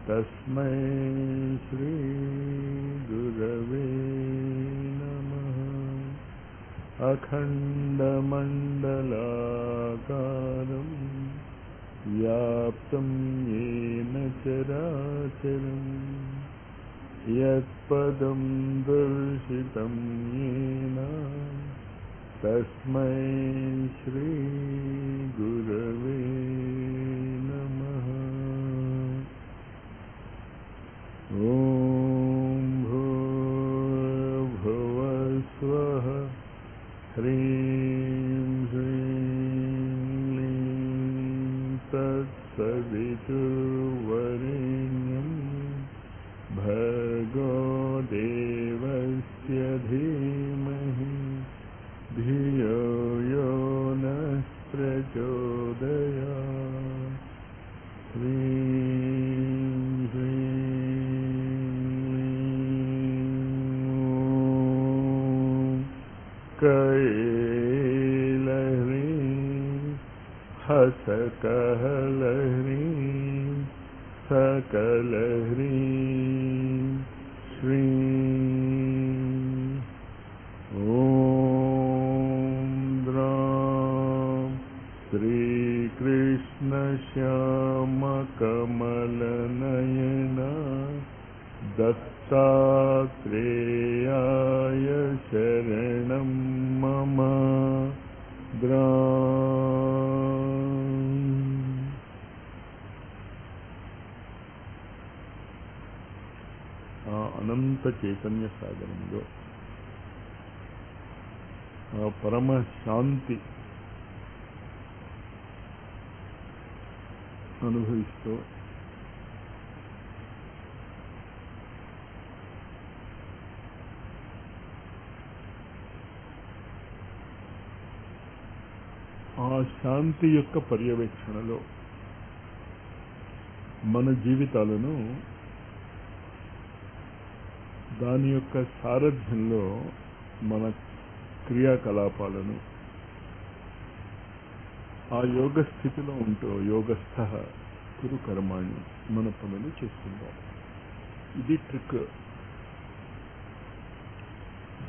तस्मै श्री गुरवे नमः। अखण्डमण्डलाकारं व्याप्तं येन चराचरं यत्पदं दर्शितं येन तस्मै श्री गुरवे नमः। ॐ भूर्भुवः स्वः ह्रीं श्रीं क्लीं तत्सवितुर्वरेण्यं भर्गो देवस्य धीमहि धियो यो नः प्रचोदयात्। ह्रीं श्रीं कैलह्रीं हसकहलह्रीं सकलह्रीं श्रीं ॐ द्रां श्रीकृष्णश्यामकमलनयना दत्तात्रेयाय शरणं मम। అనంత చైతన్య సాగరంలో ఆ పరమ శాంతి అనుభవిస్తూ ఆ శాంతి యొక్క పర్యవేక్షణలో మన జీవితాలను దాని యొక్క సారథ్యంలో మన క్రియాకలాపాలను ఆ యోగ స్థితిలో ఉంటూ యోగస్థ కురు కర్మాణి మన పనులు చేస్తుంటాం. ఇది ట్రిక్.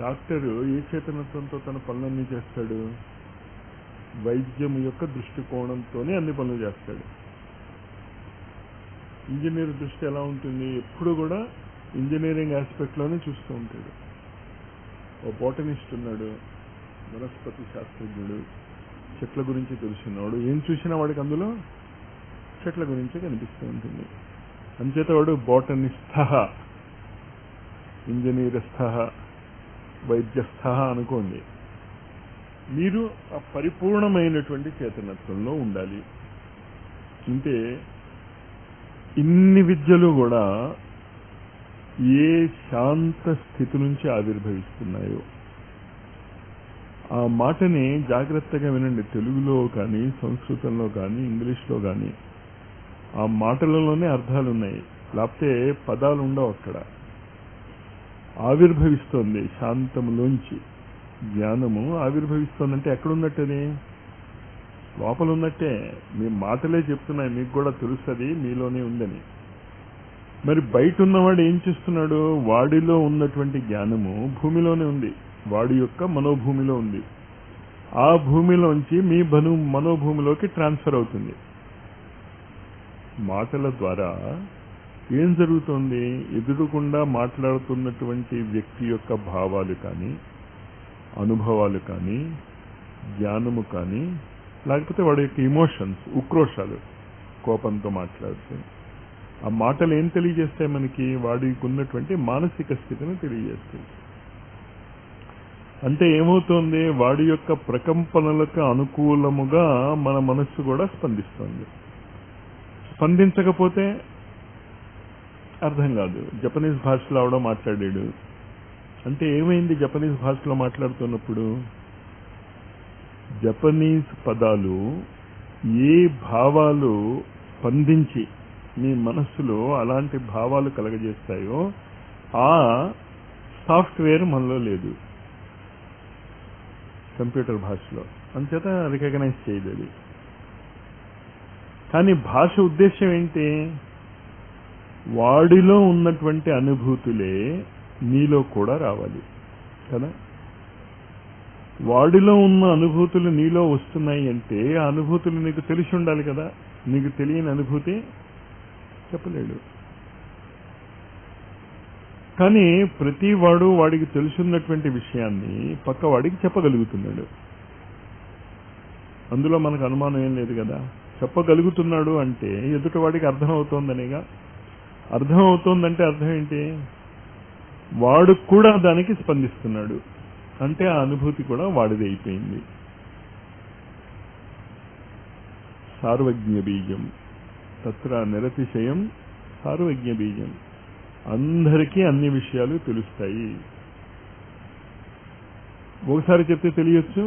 డాక్టరు ఏ చేతనత్వంతో తన పనులన్నీ చేస్తాడు? వైద్యం యొక్క దృష్టికోణంతోనే అన్ని పనులు చేస్తాడు. ఇంజనీర్ దృష్టి ఎలా ఉంటుంది? ఎప్పుడు కూడా ఇంజనీరింగ్ ఆస్పెక్ట్లోనే చూస్తూ ఉంటాడు. ఓ బోటనిస్ట్ ఉన్నాడు, వనస్పతి శాస్త్రజ్ఞుడు, చెట్ల గురించి తెలుసుకున్నాడు. ఏం చూసినా వాడికి అందులో చెట్ల గురించే కనిపిస్తూ ఉంటుంది. అంచేత వాడు బోటనిస్థ, ఇంజనీరస్థ, వైద్యస్థ అనుకోండి. మీరు ఆ పరిపూర్ణమైనటువంటి చేతనత్వంలో ఉండాలి. అంటే ఇన్ని విద్యలు కూడా ఏ శాంత స్థితి నుంచి ఆవిర్భవిస్తున్నాయో ఆ మాటని జాగ్రత్తగా వినండి. తెలుగులో కానీ, సంస్కృతంలో కానీ, ఇంగ్లీష్లో కానీ ఆ మాటలలోనే అర్థాలు ఉన్నాయి. లేకపోతే పదాలు ఉండవు. అక్కడ ఆవిర్భవిస్తోంది శాంతములోంచి జ్ఞానము ఆవిర్భవిస్తోందంటే ఎక్కడున్నట్టది? లోపల ఉన్నట్టే. మీ మాటలే చెప్తున్నాయి, మీకు కూడా తెలుస్తుంది మీలోనే ఉందని. మరి బయట ఉన్నవాడు ఏం చేస్తున్నాడు? వాడిలో ఉన్నటువంటి జ్ఞానము భూమిలోనే ఉంది, వాడి యొక్క మనోభూమిలో ఉంది. ఆ భూమిలోంచి మీ మనోభూమిలోకి ట్రాన్స్ఫర్ అవుతుంది. మాటల ద్వారా ఏం జరుగుతుంది? ఎదురుకుండా మాట్లాడుతున్నటువంటి వ్యక్తి యొక్క భావాలు కానీ, అనుభవాలు కానీ, జ్ఞానము కానీ, లేకపోతే వాడి యొక్క ఇమోషన్స్, ఉక్రోషాలు, కోపంతో మాట్లాడితే ఆ మాటలు ఏం తెలియజేస్తాయి మనకి? వాడికి ఉన్నటువంటి మానసిక స్థితిని తెలియజేస్తాయి. అంటే ఏమవుతోంది? వాడి యొక్క ప్రకంపనలకు అనుకూలముగా మన మనస్సు కూడా స్పందిస్తుంది. స్పందించకపోతే అర్థం కాదు. జపనీస్ భాషలో ఆవిడ మాట్లాడాడు అంటే ఏమైంది? జపనీస్ భాషలో మాట్లాడుతున్నప్పుడు జపనీస్ పదాలు ఏ భావాలు స్పందించి మీ మనస్సులో అలాంటి భావాలు కలగజేస్తాయో ఆ సాఫ్ట్వేర్ మనలో లేదు కంప్యూటర్ భాషలో. అంచేత రికగ్నైజ్ చేయలేదు. కానీ భాష ఉద్దేశం ఏంటి? వాడిలో ఉన్నటువంటి అనుభూతులే నీలో కూడా రావాలి కదా. వాడిలో ఉన్న అనుభూతులు నీలో వస్తున్నాయి అంటే ఆ అనుభూతులు నీకు తెలిసి ఉండాలి కదా. నీకు తెలియని అనుభూతి చెప్పలేడు. కానీ ప్రతి వాడు వాడికి తెలుసున్నటువంటి విషయాన్ని పక్క వాడికి చెప్పగలుగుతున్నాడు. అందులో మనకు అనుమానం ఏం లేదు కదా. చెప్పగలుగుతున్నాడు అంటే ఎదుటి వాడికి అర్థమవుతోందనేగా. అర్థమవుతోందంటే అర్థం ఏంటి? వాడు కూడా దానికి స్పందిస్తున్నాడు అంటే ఆ అనుభూతి కూడా వాడిది అయిపోయింది. సార్వజ్ఞ బీజం తత్ర నిరతిశయం సార్వజ్ఞ బీజం. అందరికీ అన్ని విషయాలు తెలుస్తాయి. ఒకసారి చెప్తే తెలియచ్చు,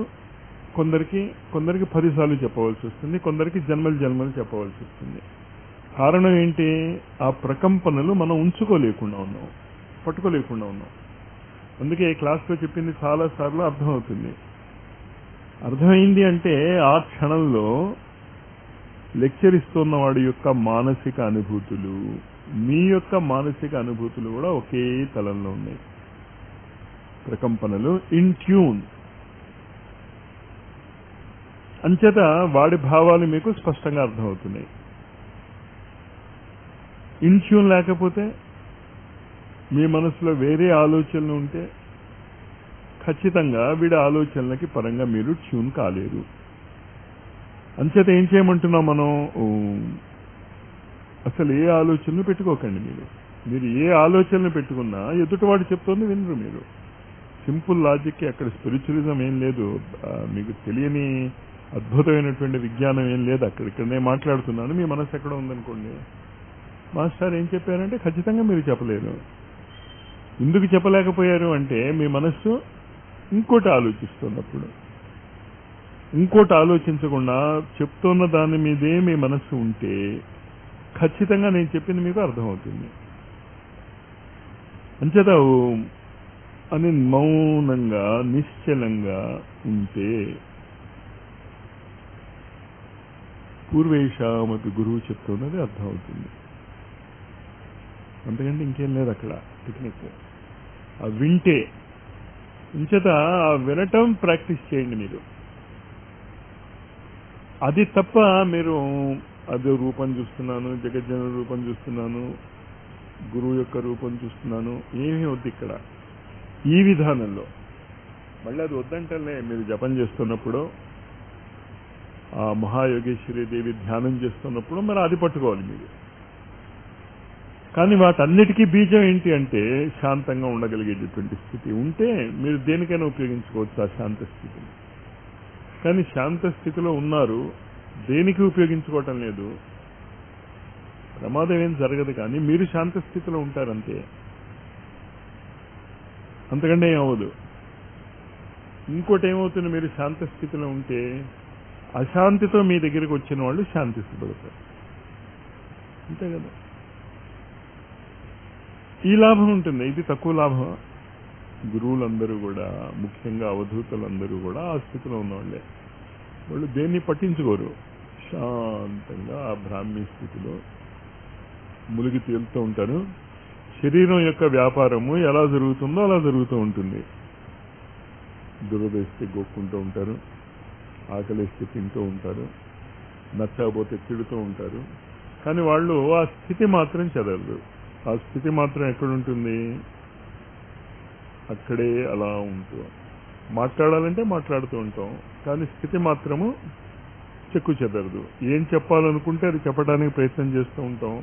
కొందరికి 10 సార్లు చెప్పవలసి వస్తుంది, కొందరికి జన్మలు చెప్పవలసి వస్తుంది. కారణం ఏంటి? ఆ ప్రకంపనలు మనం ఉంచుకోలేకుండా ఉన్నాం, పట్టుకోలేకుండా ఉన్నాం. అందుకే క్లాస్లో చెప్పింది చాలా సార్లు అర్థమవుతుంది. అర్థమైంది అంటే ఆ క్షణంలో లెక్చర్ ఇస్తున్న వాడి యొక్క మానసిక అనుభూతులు, మీ యొక్క మానసిక అనుభూతులు కూడా ఒకే తలంలో ఉన్నాయి. ప్రకంపనలు ఇన్ ట్యూన్. అంచేత వాడి భావాలు మీకు స్పష్టంగా అర్థమవుతున్నాయి. ఇన్ ట్యూన్ లేకపోతే, మీ మనసులో వేరే ఆలోచనలు ఉంటే ఖచ్చితంగా వీడి ఆలోచనలకి పరంగా మీరు ట్యూన్ కాలేరు. అంచేత ఏం చేయమంటున్నాం మనం? అసలు ఏ ఆలోచనలు పెట్టుకోకండి. మీరు ఏ ఆలోచనలు పెట్టుకున్నా ఎదుటివాడు చెప్తోంది వినరు మీరు. Simple logic. అక్కడ స్పిరిచువలిజం ఏం లేదు, మీకు తెలియని అద్భుతమైనటువంటి విజ్ఞానం ఏం లేదు. ఇక్కడ నేను మాట్లాడుతున్నాను, మీ మనసు ఎక్కడ ఉందనుకోండి. మాస్టర్ ఏం చెప్పారంటే ఖచ్చితంగా మీరు చెప్పలేరు. ఎందుకు చెప్పలేకపోయారు అంటే మీ మనస్సు ఇంకోటి ఆలోచిస్తున్నప్పుడు. ఇంకోటి ఆలోచించకుండా చెప్తున్న దాని మీదే మీ మనస్సు ఉంటే ఖచ్చితంగా నేను చెప్పింది మీకు అర్థమవుతుంది. అంచేత అని మౌనంగా నిశ్చలంగా ఉంటే పూర్వేషామపి గురువు చెప్తున్నది అర్థమవుతుంది. అంతకంటే ఇంకేం లేదు అక్కడ టెక్నిక్. ఆ వింటే ఇంచేత ఆ వినటం ప్రాక్టీస్ చేయండి మీరు. అది తప్ప మీరు అదే రూపం చూస్తున్నాను, జగజ్జన రూపం చూస్తున్నాను, గురువు యొక్క రూపం చూస్తున్నాను, ఏమీ వద్దు ఇక్కడ. ఈ విధానంలో మళ్ళీ అది వద్దంటేనే మీరు జపం చేస్తున్నప్పుడు, ఆ మహాయోగేశ్వరి దేవి ధ్యానం చేస్తున్నప్పుడు మరి అది పట్టుకోవాలి మీరు. కానీ వాటన్నిటికీ బీజం ఏంటి అంటే శాంతంగా ఉండగలిగేటటువంటి స్థితి ఉంటే మీరు దేనికైనా ఉపయోగించుకోవచ్చు ఆ శాంత స్థితిని. కానీ శాంత స్థితిలో ఉన్నారు, దేనికి ఉపయోగించుకోవటం లేదు, ప్రమాదం ఏం జరగదు. కానీ మీరు శాంత స్థితిలో ఉంటారంతే, అంతకంటే ఏం అవ్వదు. ఇంకోటి ఏమవుతుంది, మీరు శాంత స్థితిలో ఉంటే అశాంతితో మీ దగ్గరికి వచ్చిన వాళ్ళు శాంతించబడతారు. అంతే కదా. ఈ లాభం ఉంటుంది, ఇది తక్కువ లాభం. గురువులందరూ కూడా, ముఖ్యంగా అవధూతులందరూ కూడా ఆ స్థితిలో ఉన్నవాళ్ళే. వాళ్ళు దేన్ని పట్టించుకోరు, శాంతంగా ఆ బ్రాహ్మీ స్థితిలో మునిగి తేలుతూ ఉంటారు. శరీరం యొక్క వ్యాపారము ఎలా జరుగుతుందో అలా జరుగుతూ ఉంటుంది. దురదేస్తే గోక్కుంటూ ఉంటారు, ఆకలిస్తే తింటూ ఉంటారు, నచ్చకపోతే తిడుతూ ఉంటారు. కానీ వాళ్ళు ఆ స్థితి మాత్రం చదవరు. ఆ స్థితి మాత్రం ఎక్కడుంటుంది? అక్కడే అలా ఉంటూ మాట్లాడాలంటే మాట్లాడుతూ ఉంటాం, కానీ స్థితి మాత్రము చెక్కు చెదరదు. ఏం చెప్పాలనుకుంటే అది చెప్పడానికి ప్రయత్నం చేస్తూ ఉంటాం.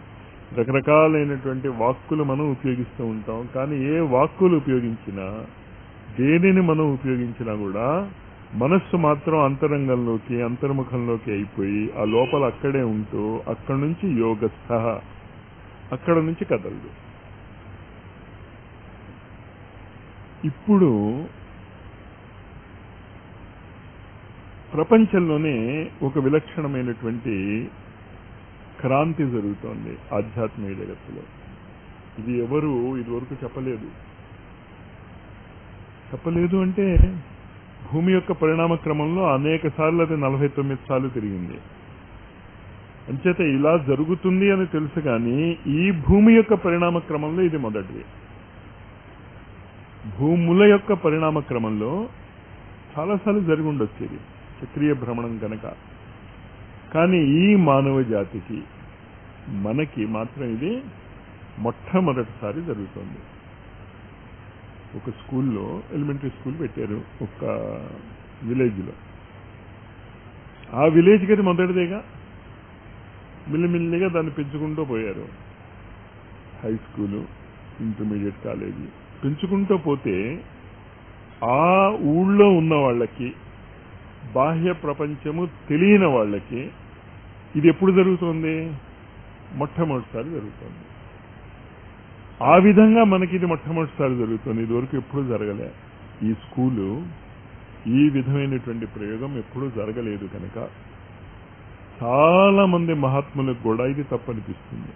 రకరకాలైనటువంటి వాక్కులు మనం ఉపయోగిస్తూ ఉంటాం. కానీ ఏ వాక్కులు ఉపయోగించినా, దేనిని మనం ఉపయోగించినా కూడా మనస్సు మాత్రం అంతరంగంలోకి, అంతర్ముఖంలోకి అయిపోయి ఆ లోపల అక్కడే ఉంటూ అక్కడి నుంచి యోగస్థ, అక్కడ నుంచి కదలదు. ఇప్పుడు ప్రపంచంలోనే ఒక విలక్షణమైనటువంటి క్రాంతి జరుగుతోంది ఆధ్యాత్మిక జగత్తులో. ఇది ఎవరు ఇదివరకు చెప్పలేదు. చెప్పలేదు అంటే భూమి యొక్క పరిణామ క్రమంలో అనేక సార్లు అది 49 సార్లు తిరిగింది. అంచేత ఇలా జరుగుతుంది అని తెలుసు కానీ ఈ భూమి యొక్క పరిణామ క్రమంలో ఇది మొదటిది. భూముల యొక్క పరిణామ క్రమంలో చాలాసార్లు జరిగి ఉండొచ్చేది చక్రీయ భ్రమణం కనుక. కానీ ఈ మానవ జాతికి మనకి మాత్రం ఇది మొట్టమొదటిసారి జరుగుతుంది. ఒక స్కూల్లో, ఎలిమెంటరీ స్కూల్ పెట్టారు ఒక విలేజ్లో. ఆ విలేజ్కి అది మొదటిదేగా, మిల్లిమిల్లిగా దాన్ని పెంచుకుంటూ పోయారు. హై స్కూలు, ఇంటర్మీడియట్ కాలేజీ పెంచుకుంటూ పోతే ఆ ఊళ్ళో ఉన్న వాళ్ళకి, బాహ్య ప్రపంచము తెలియని వాళ్ళకి ఇది ఎప్పుడు జరుగుతుంది? మొట్టమొదటిసారి జరుగుతుంది. ఆ విధంగా మనకి ఇది మొట్టమొదటిసారి జరుగుతుంది. ఇదివరకు ఎప్పుడూ జరగలే. ఈ స్కూలు ఈ విధమైనటువంటి ప్రయోగం ఎప్పుడూ జరగలేదు కనుక చాలా మంది మహాత్ములకు కూడా ఇది తప్పనిపిస్తుంది.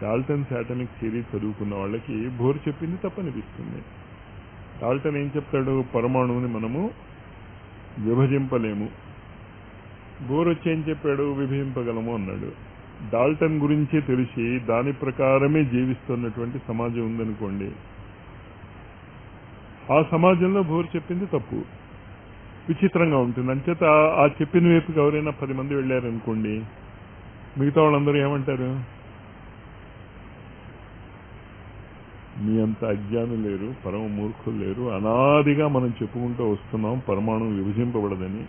డాల్టన్ అటామిక్ థియరీ చదువుకున్న వాళ్ళకి బోర్ చెప్పింది తప్పనిపిస్తుంది. డాల్టన్ ఏం చెప్తాడు? పరమాణువుని మనము విభజింపలేము. బోర్ వచ్చి ఏం చెప్పాడు? విభజింపగలము అన్నాడు. డాల్టన్ గురించే తెలిసి దాని ప్రకారమే జీవిస్తున్నటువంటి సమాజం ఉందనుకోండి, ఆ సమాజంలో బోర్ చెప్పింది తప్పు. విచిత్రంగా ఉంటుంది. అంచేత ఆ చెప్పిన వైపుకి ఎవరైనా 10 మంది వెళ్ళారనుకోండి, మిగతా వాళ్ళందరూ ఏమంటారు? మీ అంత అజ్ఞానం లేరు, పరమ మూర్ఖులు లేరు, అనాదిగా మనం చెప్పుకుంటూ వస్తున్నాం పరమాణువు విభజింపబడదని.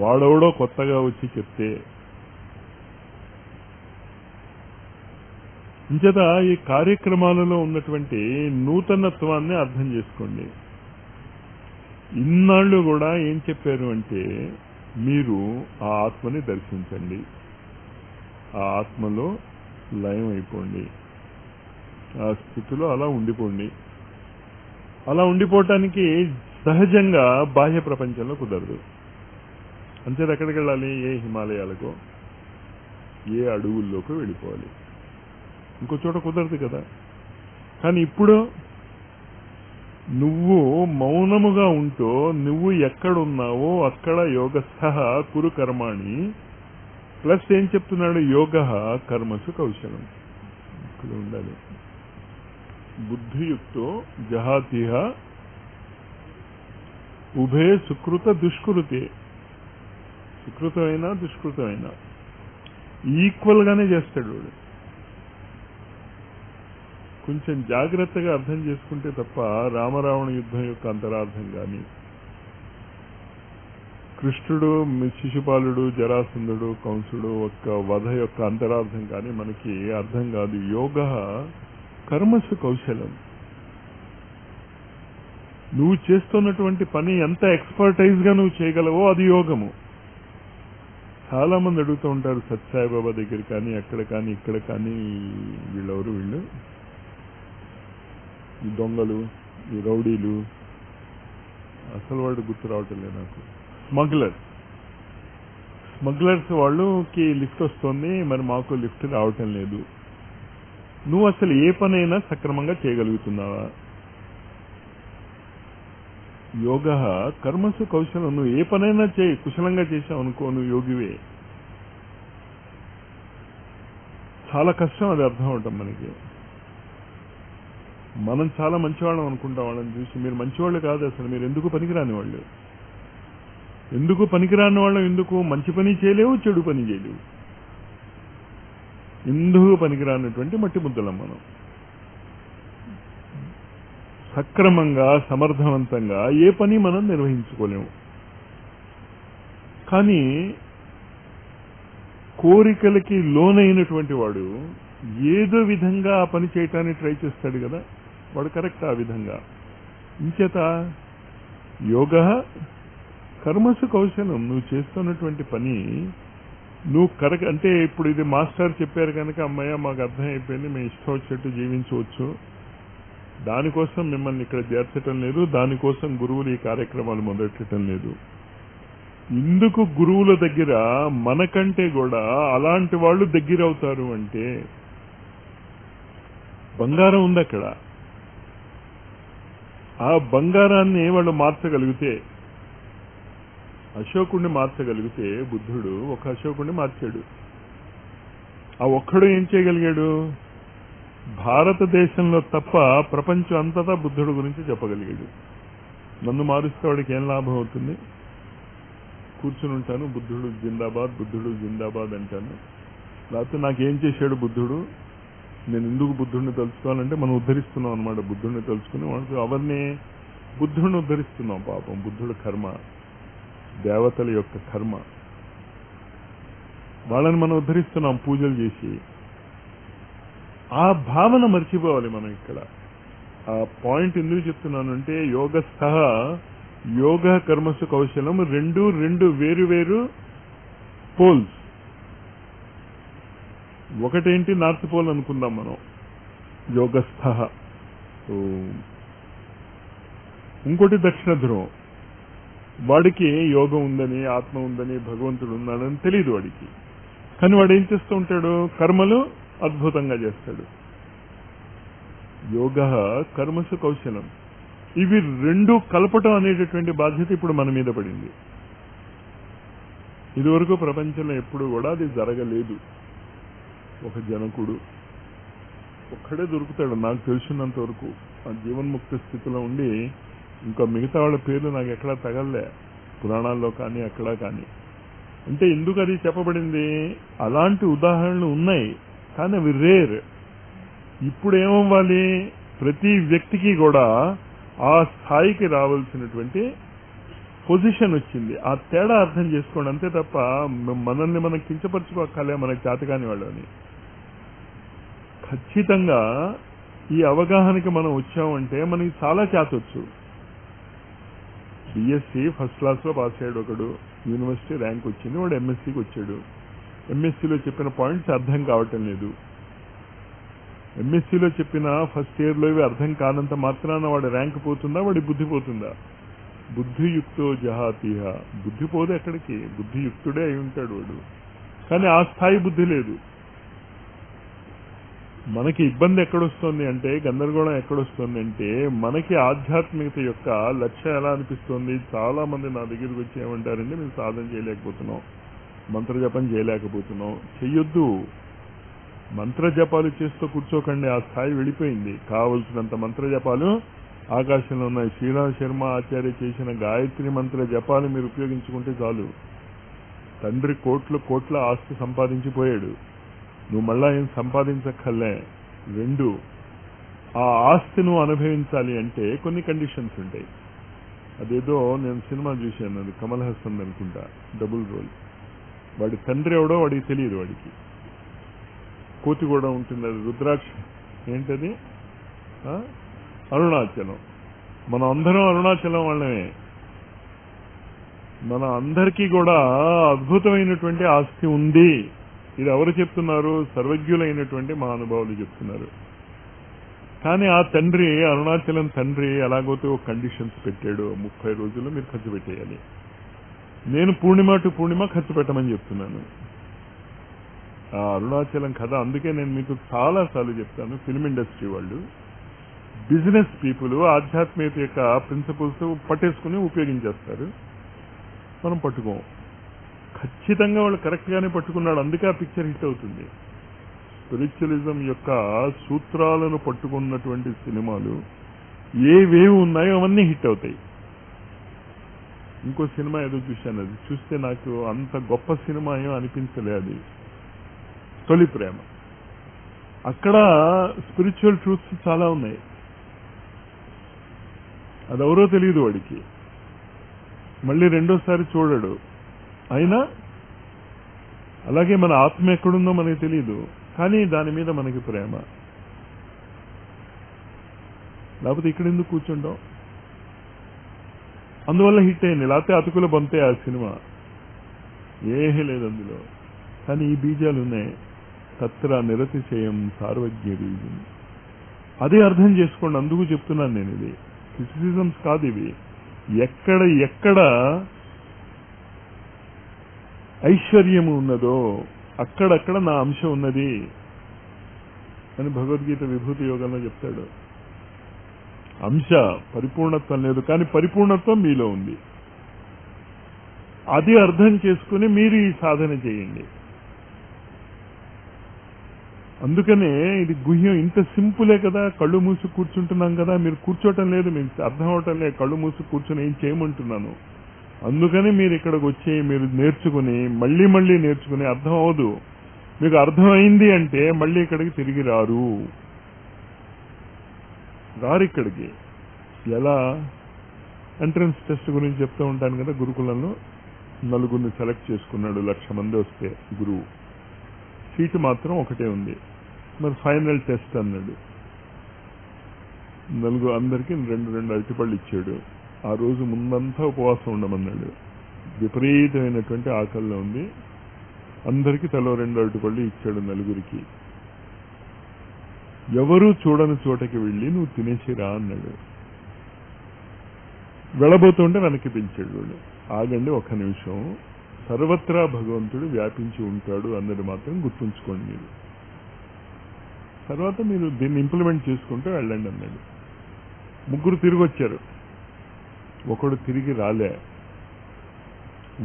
వాడెవడో కొత్తగా వచ్చి చెప్తే. ఇంచేత ఈ కార్యక్రమాలలో ఉన్నటువంటి నూతనత్వాన్ని అర్థం చేసుకోండి. ఇన్నాళ్ళు కూడా ఏం చెప్పారు అంటే, మీరు ఆ ఆత్మని దర్శించండి, ఆ ఆత్మలో లయం అయిపోండి, ఆ స్థితిలో అలా ఉండిపోండి. అలా ఉండిపోవటానికి సహజంగా బాహ్య ప్రపంచంలో కుదరదు. అంచేది ఎక్కడికి వెళ్ళాలి? ఏ హిమాలయాలకో, ఏ అడవుల్లోకి వెళ్ళిపోవాలి. ఇంకో చోట కుదరదు కదా. కానీ ఇప్పుడు నువ్వు మౌనముగా ఉంటూ నువ్వు ఎక్కడున్నావో అక్కడ యోగస్థః కురు కర్మాణి ప్లస్ ఏం చెప్తున్నాడు? యోగ కర్మసు కౌశలం. ఇక్కడ ఉండాలి. బుద్ధియుక్తో జహాతిహ ఉభయ సుకృత దుష్కృతే. సుకృతమైనా దుష్కృతమైనా ఈక్వల్ గానే చేస్తాడు వాడు. కొంచెం జాగ్రత్తగా అర్థం చేసుకుంటే తప్ప రామరావణ యుద్ధం యొక్క అంతరార్థం కానీ, కృష్ణుడు, శిశుపాలుడు, జరాసంధుడు, కంసుడు యొక్క వధ యొక్క అంతరార్థం కానీ మనకి అర్థం కాదు. యోగ కర్మసు కౌశలం. నువ్వు చేస్తున్నటువంటి పని ఎంత ఎక్స్పర్టైజ్ గా నువ్వు చేయగలవో అది యోగము. చాలా మంది అడుగుతూ ఉంటారు సత్సాయిబాబా దగ్గర కానీ, అక్కడ కానీ, ఇక్కడ కానీ, వీళ్ళు ఈ దొంగలు, ఈ రౌడీలు, అసలు వాడు గుర్తు రావటం లేదు నాకు, స్మగ్లర్స్ వాళ్ళకి లిఫ్ట్ వస్తుంది, మరి మాకు లిఫ్ట్ రావటం లేదు. నువ్వు అసలు ఏ పనైనా సక్రమంగా చేయగలుగుతున్నావా? యోగ కర్మసు కౌశలం. నువ్వు ఏ పనైనా చేయి, కుశలంగా చేసావు అనుకో, నువ్వు యోగివే. చాలా కష్టం అది అర్థం అవటం మనకి. మనం చాలా మంచివాళ్ళం అనుకుంటాం వాళ్ళని చూసి. మీరు మంచివాళ్ళు కాదు, అసలు మీరు ఎందుకు పనికిరాని వాళ్ళు. ఎందుకు పనికిరాని వాళ్ళం? ఎందుకు మంచి పని చేయలేవు, చెడు పని చేయలేవు. ఎందుకు పనికిరానటువంటి మట్టి ముద్దలం మనం. సక్రమంగా, సమర్థవంతంగా ఏ పని మనం నిర్వహించుకోలేము. కానీ కోరికలకి లోనైనటువంటి వాడు ఏదో విధంగా ఆ పని చేయటానికి ట్రై చేస్తాడు కదా, వాడు కరెక్ట్. ఆ విధంగా ఇంచేత యోగ కర్మసు కౌశలం. నువ్వు చేస్తున్నటువంటి పని నువ్వు కరెక్ట్ అంటే, ఇప్పుడు ఇది మాస్టర్ చెప్పారు కనుక అమ్మయ్య మాకు అర్థం అయిపోయింది, మేము ఇష్టం వచ్చేట్టు జీవించవచ్చు, దానికోసం మిమ్మల్ని ఇక్కడ చేర్చటం లేదు, దానికోసం గురువులు ఈ కార్యక్రమాలు మొదలెట్టడం లేదు. ఇందుకు గురువుల దగ్గర మనకంటే కూడా అలాంటి వాళ్ళు దగ్గర అవుతారు అంటే బంగారం ఉంది అక్కడ. ఆ బంగారాన్ని వాళ్ళు మార్చగలిగితే అశోకుణ్ణి మార్చగలిగితే బుద్ధుడు ఒక అశోకుణ్ణి మార్చాడు. ఆ ఒక్కడు ఏం చేయగలిగాడు? భారతదేశంలో తప్ప ప్రపంచం అంతటా బుద్ధుడు గురించి చెప్పగలిగాడు. నన్ను మారుస్తే వాడికి ఏం లాభం అవుతుంది? కూర్చుని ఉంటాను, బుద్ధుడు జిందాబాద్, బుద్ధుడు జిందాబాద్ అంటాను. లేకపోతే నాకేం చేశాడు బుద్ధుడు, నేను ఎందుకు బుద్ధుడిని తలుచుకోవాలంటే మనం ఉద్ధరిస్తున్నాం అనమాట. బుద్ధుడిని తలుచుకుని వాడికి అవన్నీ బుద్ధుడిని ఉద్ధరిస్తున్నాం. పాపం బుద్ధుడు కర్మ, దేవతల యొక్క కర్మ, వాళ్ళని మనం ఉద్ధరిస్తున్నాం పూజలు చేసి. ఆ భావన మర్చిపోవాలి మనం ఇక్కడ. ఆ పాయింట్ ఎందుకు చెప్తున్నానంటే యోగస్థ యోగ కర్మసు కౌశలం రెండు వేరు వేరు పోల్స్. ఒకటేంటి నార్త్ పోల్ అనుకుందాం మనం, యోగస్థ. ఇంకోటి దక్షిణ ధ్రువం. వాడికి యోగం ఉందని, ఆత్మ ఉందని, భగవంతుడు ఉన్నాడని తెలియదు వాడికి. కానీ వాడు ఏం చేస్తూ ఉంటాడు? కర్మలు అద్భుతంగా చేస్తాడు. యోగ కర్మసు కౌశలం. ఇవి రెండు కలపటం అనేటటువంటి బాధ్యత ఇప్పుడు మన మీద పడింది. ఇదివరకు ప్రపంచంలో ఎప్పుడు కూడా అది జరగలేదు. ఒక జనకుడు ఒక్కడే దొరుకుతాడు నాకు తెలిసినంత వరకు, ఆ జీవన్ముక్త స్థితిలో ఉండి. ఇంకా మిగతా వాళ్ళ పేర్లు నాకు ఎక్కడా తగలలే, పురాణాల్లో కానీ అక్కడ కానీ. అంటే ఎందుకు అది చెప్పబడింది? అలాంటి ఉదాహరణలు ఉన్నాయి, కానీ అవి రేర్. ఇప్పుడు ఏమవ్వాలి? ప్రతి వ్యక్తికి కూడా ఆ స్థాయికి రావాల్సినటువంటి పొజిషన్ వచ్చింది. ఆ తేడా అర్థం చేసుకోండి, అంతే తప్ప మనల్ని మనం కించపరచుకోకలే మనకి చేతకాని వాళ్ళని. ఖచ్చితంగా ఈ అవగాహనకి మనం వచ్చామంటే మనకి చాలా చేతొచ్చు. బిఎస్సి ఫస్ట్ క్లాస్లో పాస్ అయ్యాడు ఒకడు, యూనివర్సిటీ ర్యాంక్ వచ్చింది, వాడు ఎంఎస్సికి వచ్చాడు. ఎంఎస్సిలో చెప్పిన పాయింట్స్ అర్థం కావటం లేదు. ఎంఎస్సిలో చెప్పిన ఫస్ట్ ఇయర్లో ఇవి అర్థం కానంత మాత్రాన వాడి ర్యాంక్ పోతుందా, వాడి బుద్ధి పోతుందా? బుద్ధియుక్తో జహాతీహ. బుద్ధి పోదు ఎక్కడికి, బుద్ధియుక్తుడే అయి ఉంటాడు వాడు, కానీ ఆ స్థాయి బుద్ధి లేదు. మనకి ఇబ్బంది ఎక్కడొస్తుంది అంటే, గందరగోళం ఎక్కడొస్తుంది అంటే, మనకి ఆధ్యాత్మికత యొక్క లక్ష్యం ఎలా అనిపిస్తుంది? చాలా మంది నా దగ్గరికి వచ్చి ఏమంటారంటే, మేము సాధన చేయలేకపోతున్నాం, మంత్రజపం చేయలేకపోతున్నాం. చెయ్యొద్దు. మంత్రజపాలు చేస్తూ కూర్చోకండి, ఆ స్థాయి వెళ్ళిపోయింది. కావలసినంత మంత్రజపాలు ఆకాశంలో ఉన్నాయి. శ్రీరామ్ శర్మ ఆచార్య చేసిన గాయత్రి మంత్ర జపాలు మీరు ఉపయోగించుకుంటే చాలు. తండ్రి కోట్ల ఆస్తి సంపాదించిపోయాడు, నువ్వు మళ్ళా ఏం సంపాదించక్కర్లే. రెండు, ఆ ఆస్తి నువ్వు అనుభవించాలి అంటే కొన్ని కండిషన్స్ ఉంటాయి. అదేదో నేను సినిమా చూశాను, అది కమల్ హాసన్ అనుకుంటా, డబుల్ రోల్. వాడి తండ్రి ఎవడో వాడికి తెలియదు. వాడికి కోతి కూడా ఉంటుంది, అది రుద్రాక్ష ఏంటది, అరుణాచలం. మనం అందరం అరుణాచలం వాళ్ళమే. మన అందరికీ కూడా అద్భుతమైనటువంటి ఆస్తి ఉంది. ఇది ఎవరు చెప్తున్నారు? సర్వజ్ఞులైనటువంటి మహానుభావులు చెప్తున్నారు. కానీ ఆ తండ్రి, అరుణాచలం తండ్రి ఎలాగోతే ఒక కండిషన్స్ పెట్టాడు. 30 రోజుల్లో మీరు ఖర్చు పెట్టేయాలి. నేను పూర్ణిమ టు పూర్ణిమ ఖర్చు పెట్టమని చెప్తున్నాను. ఆ అరుణాచలం కథ అందుకే నేను మీకు చాలాసార్లు చెప్తాను. ఫిల్మ్ ఇండస్ట్రీ వాళ్ళు, బిజినెస్ పీపుల్ ఆధ్యాత్మికత యొక్క ప్రిన్సిపల్స్ పట్టేసుకుని ఉపయోగించేస్తారు. మనం పట్టుకోం. ఖచ్చితంగా వాళ్ళు కరెక్ట్ గానే పట్టుకున్నాడు, అందుకే ఆ పిక్చర్ హిట్ అవుతుంది. స్పిరిచువలిజం యొక్క సూత్రాలను పట్టుకున్నటువంటి సినిమాలు ఏవేవి ఉన్నాయో అవన్నీ హిట్ అవుతాయి. ఇంకో సినిమా ఏదో చూశాను, అది చూస్తే నాకు అంత గొప్ప సినిమా ఏమో అనిపించలే. అది తొలి ప్రేమ. అక్కడ స్పిరిచువల్ ట్రూత్స్ చాలా ఉన్నాయి. అదెవరో తెలియదు వాడికి, మళ్ళీ రెండోసారి చూడడు. అయినా అలాగే మన ఆత్మ ఎక్కడుందో మనకి తెలియదు, కానీ దాని మీద మనకి ప్రేమ. లేకపోతే ఇక్కడ ఎందుకు కూర్చుంటాం? అందువల్ల హిట్ అయింది. లేకపోతే అతుకులు బంతే ఆ సినిమా, ఏమీ లేదు అందులో. కానీ ఈ బీజాలు ఉన్నాయి. తత్ర నిరతిశయం సార్వజ్ఞ బీజం. అదే అర్థం చేసుకోండి. అందుకు చెప్తున్నాను నేను, ఇది క్రిటిసిజమ్స్ కాదు ఇవి. ఎక్కడ ఐశ్వర్యము ఉన్నదో అక్కడక్కడ నా అంశం ఉన్నది అని భగవద్గీత విభూతి యోగంలో చెప్తాడు. అంశ పరిపూర్ణత్వం లేదు, కానీ పరిపూర్ణత్వం మీలో ఉంది. అది అర్థం చేసుకుని మీరు ఈ సాధన చేయండి. అందుకనే ఇది గుహ్యం. ఇంత సింపులే కదా, కళ్ళు మూసి కూర్చుంటున్నాం కదా, మీరు కూర్చోవటం లేదు, మీకు అర్థం అవటం లేదు. కళ్ళు మూసి కూర్చొని ఏం చేయమంటున్నాను. అందుకని మీరు ఇక్కడికి వచ్చి మీరు నేర్చుకుని మళ్ళీ మళ్ళీ నేర్చుకుని అర్థం అవదు. మీకు అర్థమైంది అంటే మళ్ళీ ఇక్కడికి తిరిగి రారు ఇక్కడికి. ఎలా? ఎంట్రన్స్ టెస్ట్ గురించి చెప్తూ ఉంటాను కదా, గురుకులంలో నలుగురిని సెలెక్ట్ చేసుకున్నాడు, 1,00,000 మంది వస్తే గురువు, సీటు మాత్రం ఒకటే ఉంది. మరి ఫైనల్ టెస్ట్ అన్నాడు, అందరికీ 2 అరటిపళ్ళు ఇచ్చాడు. ఆ రోజు ముందంతా ఉపవాసం ఉండమన్నాడు. విపరీతమైనటువంటి ఆకలిలో ఉంది. అందరికీ తలో 2 అరటిపళ్ళు ఇచ్చాడు నలుగురికి. ఎవరూ చూడని చోటకి వెళ్ళి నువ్వు తినేసిరా అన్నాడు. వెళ్ళబోతుంటే వెనక్కి పిలిచాడు వాడు. ఆగండి, 1 నిమిషం, సర్వత్రా భగవంతుడు వ్యాపించి ఉంటాడు అన్నది మాత్రం గుర్తుంచుకోండి మీరు. తర్వాత మీరు దీన్ని ఇంప్లిమెంట్ చేసుకుంటూ వెళ్ళండి అన్నాడు. 3 తిరిగి వచ్చారు, ఒకడు తిరిగి రాలే.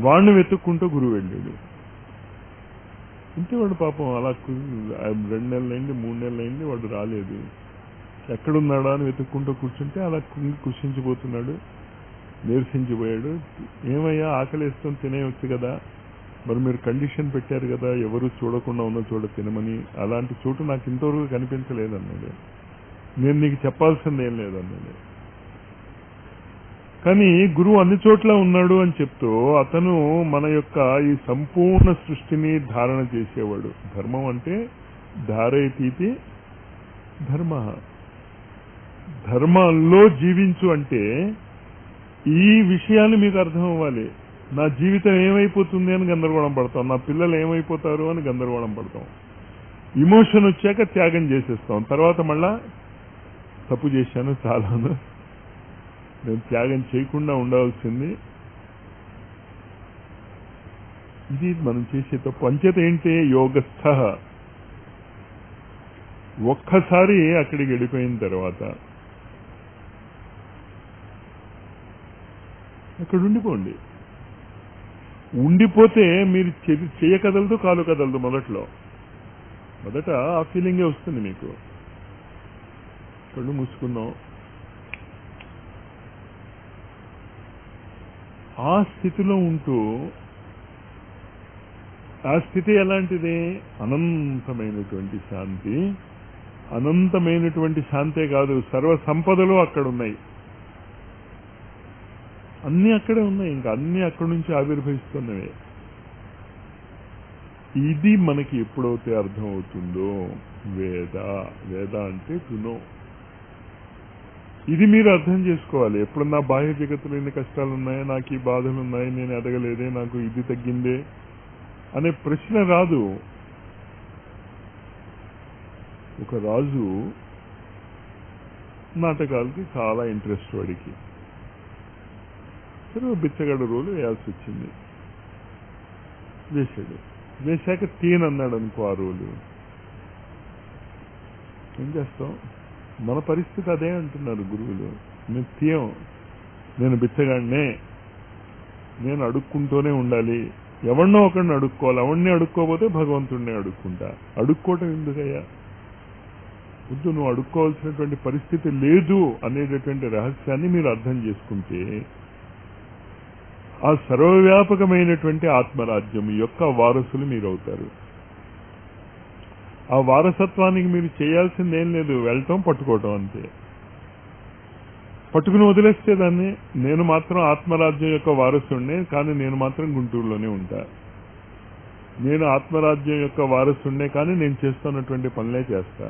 వాడిని వెతుక్కుంటూ గురువు వెళ్ళాడు. ఇంతే వాడు పాపం అలా 2 నెలలైంది, 3 నెలలైంది, వాడు రాలేదు. ఎక్కడున్నాడా అని వెతుక్కుంటూ కూర్చుంటే అలా కృషించిపోతున్నాడు, నీరసించిపోయాడు. ఏమయ్యా, ఆకలిస్తాం, తినేయచ్చు కదా, మరి మీరు కండిషన్ పెట్టారు కదా ఎవరు చూడకుండా ఉన్న చోట తినమని, అలాంటి చోటు నాకు ఇంతవరకు కనిపించలేదన్నాడు. నేను నీకు చెప్పాల్సింది ఏం లేదన్నాడు. కానీ గురువు అన్ని చోట్ల ఉన్నాడు అని చెప్తూ అతను మన యొక్క ఈ సంపూర్ణ సృష్టిని ధారణ చేసేవాడు. ధర్మం అంటే ధారయతీతి ధర్మ, ధర్మంలో జీవించు అంటే ఈ విషయాలు మీకు అర్థం అవ్వాలి. నా జీవితం ఏమైపోతుంది అని గందరగోళం పడతాం, నా పిల్లలు ఏమైపోతారు అని గందరగోళం పడతాం. ఇమోషన్ వచ్చాక త్యాగం చేసేస్తాం. తర్వాత మళ్ళా తప్పు చేశాను చాలాను, నేను త్యాగం చేయకుండా ఉండవలసింది. ఇది మనం చేసే తప్పు. అంచేత ఏంటి? యోగస్థ. ఒక్కసారి అక్కడికి వెళ్ళిపోయిన తర్వాత అక్కడ ఉండిపోండి. ఉండిపోతే మీరు చేయకదలదు, కాలు కదలదు. మొదట ఆ ఫీలింగే వస్తుంది మీకు. కళ్ళు మూసుకున్నాం, ఆ స్థితిలో ఉంటూ, ఆ స్థితి ఎలాంటిది? అనంతమైనటువంటి శాంతి. అనంతమైనటువంటి శాంతే కాదు, సర్వ సంపదలు అక్కడ ఉన్నాయి, అన్నీ అక్కడే ఉన్నాయి, ఇంకా అన్నీ అక్కడి నుంచి ఆవిర్భవిస్తున్నవే. ఇది మనకి ఎప్పుడైతే అర్థం అవుతుందో, వేద అంటే తునో, ఇది మీరు అర్థం చేసుకోవాలి. ఎప్పుడన్నా బాహ్య జగత్తులో ఎన్ని కష్టాలు ఉన్నాయో, నాకు ఈ బాధలు ఉన్నాయి, నేను ఎదగలేదే, నాకు ఇది తగ్గిందే అనే ప్రశ్న రాదు. ఒక రాజు నాటకాలకి చాలా ఇంట్రెస్ట్, వాడికి సరే బిచ్చగడ రోలు వేయాల్సి వచ్చింది. వేశాక తీనన్నాడు అనుకో ఆ రోలు, ఏం చేస్తాం? మన పరిస్థితి అదే అంటున్నారు గురువులు. మేము తీయం, నేను బిచ్చగాడినే, నేను అడుక్కుంటూనే ఉండాలి, ఎవరినో ఒకరిని అడుక్కోవాలి, ఎవరిని అడుక్కోపోతే భగవంతుడిని అడుక్కుంటా. అడుక్కోవటం ఎందుకయ్యా? వద్దు, నువ్వు అడుక్కోవాల్సినటువంటి పరిస్థితి లేదు అనేటటువంటి రహస్యాన్ని మీరు అర్థం చేసుకుంటే ఆ సర్వవ్యాపకమైనటువంటి ఆత్మరాజ్యం యొక్క వారసులు మీరు అవుతారు. ఆ వారసత్వానికి మీరు చేయాల్సింది ఏం లేదు, వెళ్ళటం, పట్టుకోవటం అంతే. పట్టుకుని వదిలేస్తే దాన్ని, నేను మాత్రం ఆత్మరాజ్యం యొక్క వారసుడినే, కానీ నేను మాత్రం గుంటూరులోనే ఉంటా. నేను ఆత్మరాజ్యం యొక్క వారసుడినే, కానీ నేను చేస్తున్నటువంటి పనులే చేస్తా,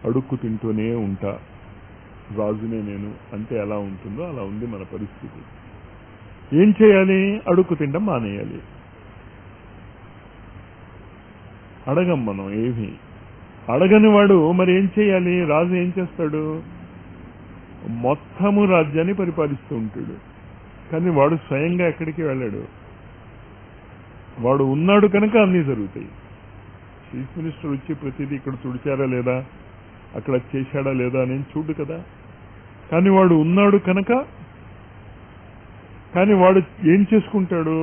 అడుక్కు తింటూనే ఉంటా, రాజునే నేను అంటే ఎలా ఉంటుందో అలా ఉంది మన పరిస్థితి. ఏం చేయాలి? అడుక్కు తినడం మానేయాలి. అడగం మనం ఏమి. అడగని వాడు మరి ఏం చేయాలి? రాజు ఏం చేస్తాడు? మొత్తము రాజ్యాన్ని పరిపాలిస్తూ ఉంటాడు, కానీ వాడు స్వయంగా ఎక్కడికి వెళ్ళాడు. వాడు ఉన్నాడు కనుక అన్నీ జరుగుతాయి. చీఫ్ మినిస్టర్ వచ్చి ప్రతిదీ ఇక్కడ తుడిచారా లేదా, అక్కడ చేశాడా లేదా అని చూడు కదా, కానీ వాడు ఉన్నాడు కనుక కానీ వాడు ఏం చేసుకుంటాడు?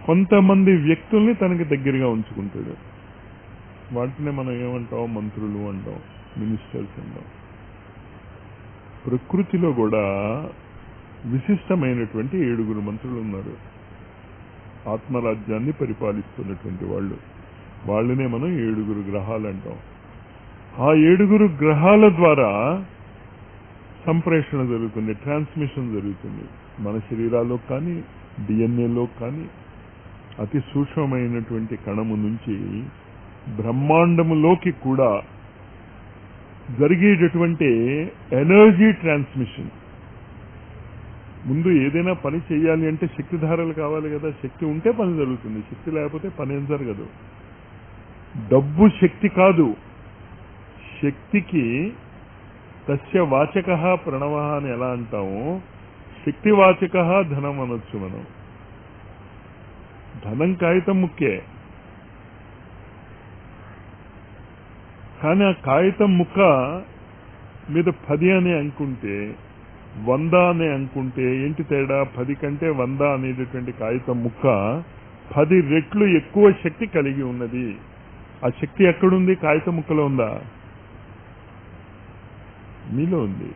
కొంతమంది వ్యక్తుల్ని తనకి దగ్గరగా ఉంచుకుంటాడు. వాటినే మనం ఏమంటాం? మంత్రులు అంటాం, మినిస్టర్స్ అంటాం. ప్రకృతిలో కూడా విశిష్టమైనటువంటి 7 మంత్రులు ఉన్నారు, ఆత్మరాజ్యాన్ని పరిపాలిస్తున్నటువంటి వాళ్ళు. వాళ్ళనే మనం 7 గ్రహాలు అంటాం. ఆ 7 గ్రహాల ద్వారా సంప్రేషణ జరుగుతుంది, ట్రాన్స్మిషన్ జరుగుతుంది. మన శరీరాల్లో కానీ, డిఎన్ఏలో కానీ, అతి సూక్ష్మమైనటువంటి కణము నుంచి బ్రహ్మాండములోకి కూడా జరిగేటటువంటి ఎనర్జీ ట్రాన్స్మిషన్. ముందు ఏదైనా పని చేయాలి అంటే శక్తిధారలు కావాలి కదా. శక్తి ఉంటే పని జరుగుతుంది, శక్తి లేకపోతే పని ఏం జరగదు. డబ్బు శక్తి కాదు. శక్తికి తస్య వాచక ప్రణవ అని ఎలా అంటాము, శక్తివాచక ధనం అనొచ్చు మనం. ధనం కాగితం ముక్కే, కానీ ఆ కాగితం ముక్క మీద 10 అని అనుకుంటే, 100 అని అనుకుంటే ఏంటి తేడా? 10 కంటే 100 అనేటటువంటి కాగితం ముక్క 10 రెట్లు ఎక్కువ శక్తి కలిగి ఉన్నది. ఆ శక్తి ఎక్కడుంది? కాగితం ముక్కలో ఉందా? మీలో ఉంది.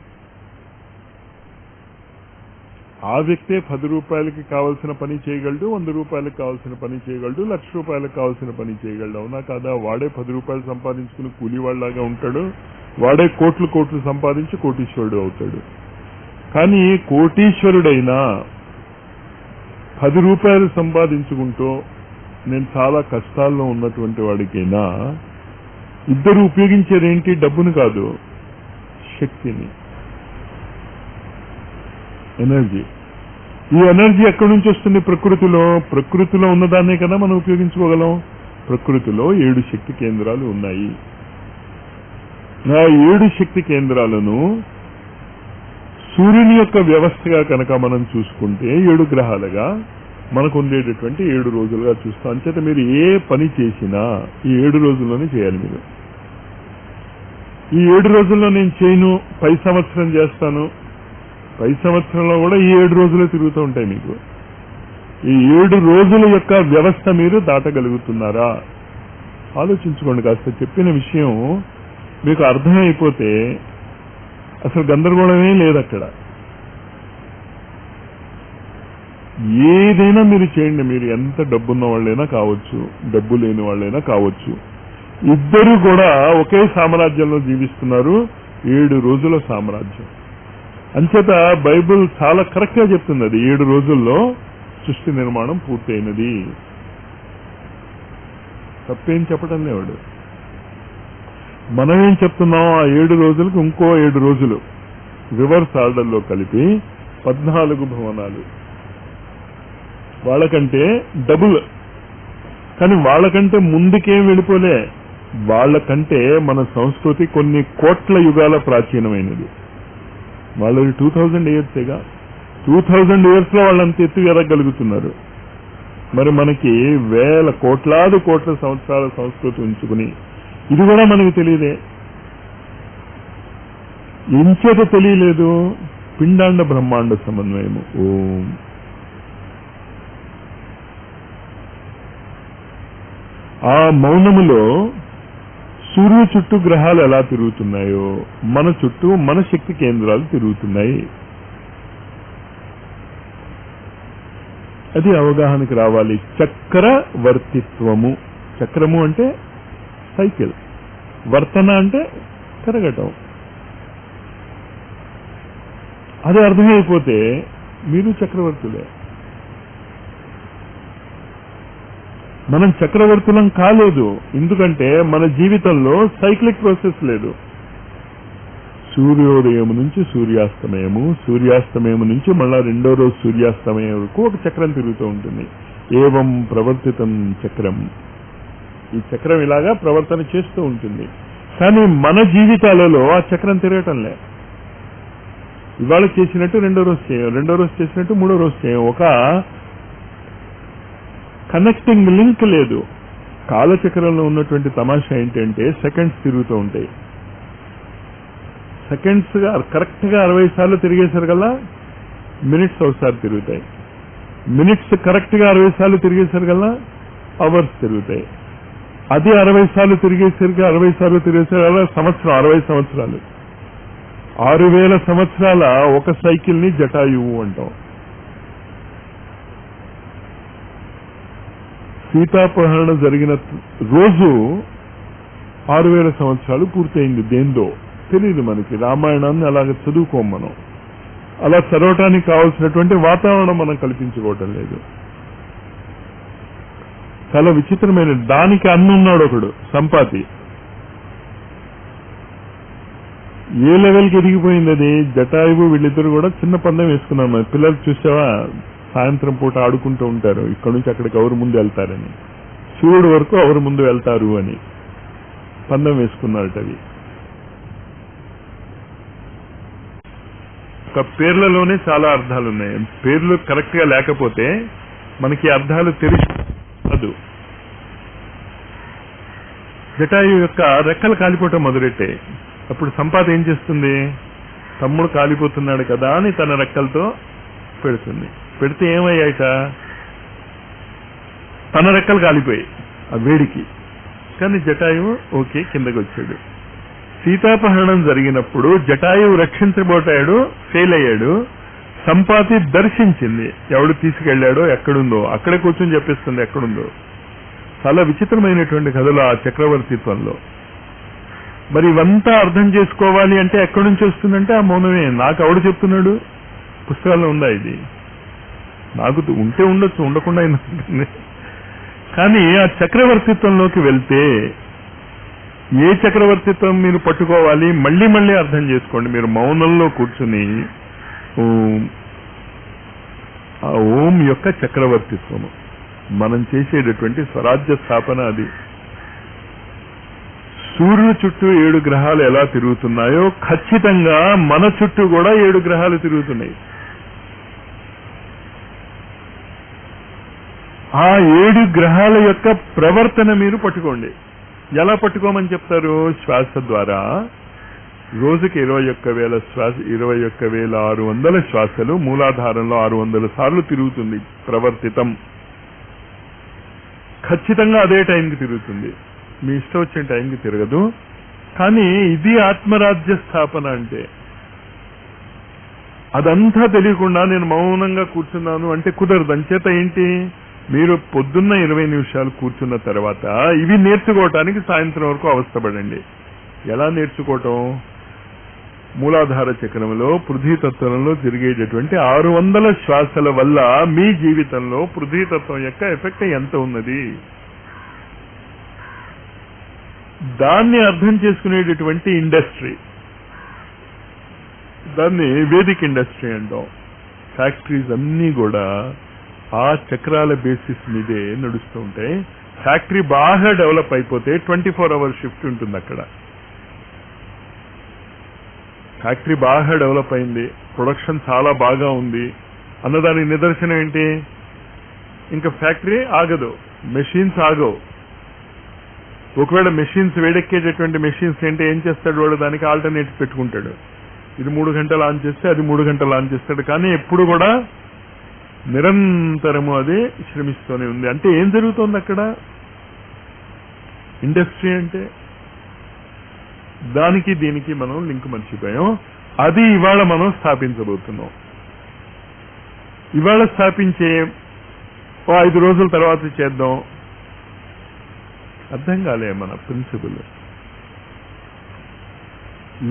ఆ వ్యక్తే 10 రూపాయలకి కావాల్సిన పని చేయగలడు, 100 రూపాయలకు కావాల్సిన పని చేయగలడు, 1,00,000 రూపాయలకు కావాల్సిన పని చేయగలడు. అవునా కాదా? వాడే 10 రూపాయలు సంపాదించుకుని కూలీవాళ్లాగా ఉంటాడు, వాడే కోట్లు సంపాదించి కోటీశ్వరుడు అవుతాడు. కానీ కోటీశ్వరుడైనా 10 రూపాయలు సంపాదించుకుంటూ నేను చాలా కష్టాల్లో ఉన్నటువంటి వాడికైనా ఇద్దరు ఉపయోగించేదేంటి? డబ్బును కాదు, శక్తిని, ఎనర్జీ. ఈ ఎనర్జీ ఎక్కడి నుంచి వస్తుంది? ప్రకృతిలో ఉన్నదాన్నే కదా మనం ఉపయోగించుకోగలం. ప్రకృతిలో 7 శక్తి కేంద్రాలు ఉన్నాయి. ఆ 7 శక్తి కేంద్రాలను సూర్యుని యొక్క వ్యవస్థగా కనుక మనం చూసుకుంటే 7 గ్రహాలుగా మనకు ఉండేటటువంటి 7 రోజులుగా చూస్తాం. అంచేత మీరు ఏ పని చేసినా ఈ 7 రోజుల్లోనే చేయాలి. మీరు ఈ 7 రోజుల్లో నేను చేయను, పై సంవత్సరం చేస్తాను, పై సంవత్సరంలో కూడా ఈ 7 రోజులే తిరుగుతూ ఉంటాయి. మీకు ఈ 7 రోజుల యొక్క వ్యవస్థ మీరు దాటగలుగుతున్నారా? ఆలోచించుకోండి. కాస్త చెప్పిన విషయం మీకు అర్థమైపోతే అసలు గందరగోళమే లేదు అక్కడ. ఏదైనా మీరు చేయండి. మీరు ఎంత డబ్బున్న వాళ్ళైనా కావచ్చు, డబ్బు లేని వాళ్ళైనా కావచ్చు, ఇద్దరు కూడా ఒకే సామ్రాజ్యంలో జీవిస్తున్నారు. 7 రోజుల సామ్రాజ్యం. అంచేత బైబిల్ చాలా కరెక్ట్ గా చెప్తుంది. అది 7 రోజుల్లో సృష్టి నిర్మాణం పూర్తయినది. తప్పేం చెప్పడం లేవాడు. మనమేం చెప్తున్నాం? ఆ 7 రోజులకు ఇంకో 7 రోజులు రివర్స్ ఆర్డర్లో కలిపి 14 భవనాలు. వాళ్ళకంటే డబుల్. కానీ వాళ్ళకంటే ముందుకేం వెళ్ళిపోలే. వాళ్ళకంటే మన సంస్కృతి కొన్ని కోట్ల యుగాల ప్రాచీనమైనది. వాళ్ళది 2000 ఇయర్సేగా. 2000 ఇయర్స్ లో వాళ్ళంత ఎత్తు ఎదగలుగుతున్నారు. మరి మనకి కోట్లాది కోట్ల సంవత్సరాల సంస్కృతి ఉంచుకుని ఇది కూడా మనకు తెలియదే. ఎంచేత తెలియలేదు? పిండాండ బ్రహ్మాండ సమన్వయము. ఓం ఆ మౌనములో సూర్యుడు చుట్టూ గ్రహాలు ఎలా తిరుగుతున్నాయో మన చుట్టూ మన శక్తి కేంద్రాలు తిరుగుతున్నాయి. అది అవగాహనకి రావాలి. చక్రవర్తిత్వము. చక్రము అంటే సైకిల్, వర్తన అంటే తిరగటం. అది అర్థమైపోతే మీరు చక్రవర్తులే. మనం చక్రవర్తులం కాలేదు. ఎందుకంటే మన జీవితంలో సైక్లిక్ ప్రాసెస్ లేదు. సూర్యోదయం నుంచి సూర్యాస్తమయము, సూర్యాస్తమయం నుంచి మళ్ళా రెండో రోజు సూర్యాస్తమయం వరకు ఒక చక్రం తిరుగుతూ ఉంటుంది. ఏవం ప్రవర్తితం చక్రం. ఈ చక్రం ఇలాగా ప్రవర్తన చేస్తూ ఉంటుంది. కానీ మన జీవితాలలో ఆ చక్రం తిరగటంలే. ఇవాళ చేసినట్టు రెండో రోజు చేయం, రెండో రోజు చేసినట్టు మూడో రోజు చేయం. ఒక కనెక్టింగ్ లింక్ లేదు. కాలచక్రంలో ఉన్నటువంటి తమాషా ఏంటంటే సెకండ్స్ తిరుగుతూ ఉంటాయి. సెకండ్స్ గా కరెక్ట్ గా 60 సార్లు తిరిగేశారు కదా మినిట్స్ ఒకసారి తిరుగుతాయి. మినిట్స్ కరెక్ట్ గా 60 సార్లు తిరిగేసరికల్లా అవర్స్ తిరుగుతాయి. అది 60 సార్లు తిరిగేసరికి 60 సార్లు తిరిగేసరికి సంవత్సరం, 60 సంవత్సరాలు, 6000 సంవత్సరాల ఒక సైకిల్ ని జటాయువు అంటాం. సీతాపహరణ జరిగిన రోజు 6000 సంవత్సరాలు పూర్తయింది. దేందో తెలియదు మనకి. రామాయణాన్ని అలాగ చదువుకోం మనం. అలా చదవటానికి కావాల్సినటువంటి వాతావరణం మనం కల్పించుకోవటం లేదు. చాలా విచిత్రమైన. దానికి అన్నున్నాడు ఒకడు సంపాతి. ఏ లెవెల్కి ఎదిగిపోయింది అది. జటాయువు వీళ్ళిద్దరు కూడా చిన్న పందెం వేసుకున్నాం. మన పిల్లలు చూసావా, సాయంత్రం పూట ఆడుకుంటూ ఉంటారు, ఇక్కడ నుంచి అక్కడికి ఎవరు ముందు వెళ్తారని, సూర్యుడు వరకు ఎవరు ముందు వెళ్తారు అని పందెం వేసుకున్నారట. అది ఒక పేర్లలోనే చాలా అర్థాలు ఉన్నాయి. పేర్లు కరెక్ట్ గా లేకపోతే మనకి అర్థాలు తెలుసు. జటాయు యొక్క రెక్కలు కాలిపోవటం మొదలెట్టే. అప్పుడు సంపాద ఏం చేస్తుంది, తమ్ముడు కాలిపోతున్నాడు కదా అని తన రెక్కలతో పెడుతుంది. పెడితే ఏమయ్యాయట, తన రెక్కలు కాలిపోయాయి ఆ వేడికి. కానీ జటాయువు ఓకే కిందకి వచ్చాడు. సీతాపహరణం జరిగినప్పుడు జటాయువు రక్షించబోటాడు, ఫెయిల్ అయ్యాడు. సంపాతి దర్శించింది, ఎవడు తీసుకెళ్లాడో ఎక్కడుందో, అక్కడే కూర్చొని చెప్పిస్తుంది ఎక్కడుందో. చాలా విచిత్రమైనటువంటి కథలు ఆ చక్రవర్తిత్వంలో. మరి ఇవంతా అర్థం చేసుకోవాలి అంటే ఎక్కడి నుంచి వస్తుందంటే ఆ మౌనమే. నాకు ఎవడు చెప్తున్నాడు, పుస్తకాల్లో ఉందా ఇది? నాకు ఉంటే ఉండొచ్చు, ఉండకుండా అయినా. కానీ ఆ చక్రవర్తిత్వంలోకి వెళ్తే ఏ చక్రవర్తిత్వం మీరు పట్టుకోవాలి మళ్ళీ మళ్ళీ అర్థం చేసుకోండి. మీరు మౌనంలో కూర్చుని ఆ ఓం యొక్క చక్రవర్తిత్వము, మనం చేసేటటువంటి స్వరాజ్య స్థాపన అది. సూర్యుడు చుట్టూ 7 గ్రహాలు ఎలా తిరుగుతున్నాయో ఖచ్చితంగా మన చుట్టూ కూడా 7 గ్రహాలు తిరుగుతున్నాయి. ఆ 7 గ్రహాల యొక్క ప్రవర్తన మీరు పట్టుకోండి. ఎలా పట్టుకోమని చెప్తారు? శ్వాస ద్వారా. రోజుకి 21,000 శ్వాస, 21,600 శ్వాసలు మూలాధారంలో 600 సార్లు తిరుగుతుంది ప్రవర్తితం. ఖచ్చితంగా అదే టైంకి తిరుగుతుంది, మీ ఇష్టం వచ్చిన టైంకి తిరగదు. కానీ ఇది ఆత్మరాజ్య స్థాపన అంటే. అదంతా తెలియకుండా నేను మౌనంగా కూర్చున్నాను అంటే కుదరదు. అంచేత ఏంటి, మీరు పొద్దున్న 20 నిమిషాలు కూర్చున్న తర్వాత ఇవి నేర్చుకోవటానికి సాయంత్రం వరకు అవస్థపడండి. ఎలా నేర్చుకోవటం? మూలాధార చక్రంలో పృథ్వీతత్వంలో తిరిగేటటువంటి 600 శ్వాసల వల్ల మీ జీవితంలో పృథ్వీతత్వం యొక్క ఎఫెక్ట్ ఎంత ఉన్నది, దాన్ని అర్థం చేసుకునేటటువంటి ఇండస్ట్రీ, దాన్ని వేదిక్ ఇండస్ట్రీ అంటాం. ఫ్యాక్టరీస్ అన్నీ కూడా ఆ చక్రాల బేసిస్ మీదే నడుస్తూ ఉంటాయి. ఫ్యాక్టరీ బాగా డెవలప్ అయిపోతే 24 hour షిఫ్ట్ ఉంటుంది అక్కడ. ఫ్యాక్టరీ బాగా డెవలప్ అయింది, ప్రొడక్షన్ చాలా బాగా ఉంది అన్నదానికి నిదర్శనం ఏంటి? ఇంకా ఫ్యాక్టరీ ఆగదు, మెషిన్స్ ఆగవు. ఒకవేళ మెషిన్స్ వేడెక్కేటటువంటి మెషిన్స్ ఏంటి, ఏం చేస్తాడు వాడు, దానికి ఆల్టర్నేటివ్ పెట్టుకుంటాడు. ఇది 3 గంటలు ఆన్ చేస్తే అది 3 గంటలు ఆన్ చేస్తాడు. కానీ ఎప్పుడు కూడా నిరంతరము అది శ్రమిస్తూనే ఉంది. అంటే ఏం జరుగుతోంది అక్కడ? ఇండస్ట్రీ అంటే దానికి దీనికి మనం లింక్ మర్చిపోయాం. అది ఇవాళ మనం స్థాపించబోతున్నాం. ఇవాళ స్థాపించే 5 రోజుల తర్వాత చేద్దాం, అర్థం కాలే మన ప్రిన్సిపల్.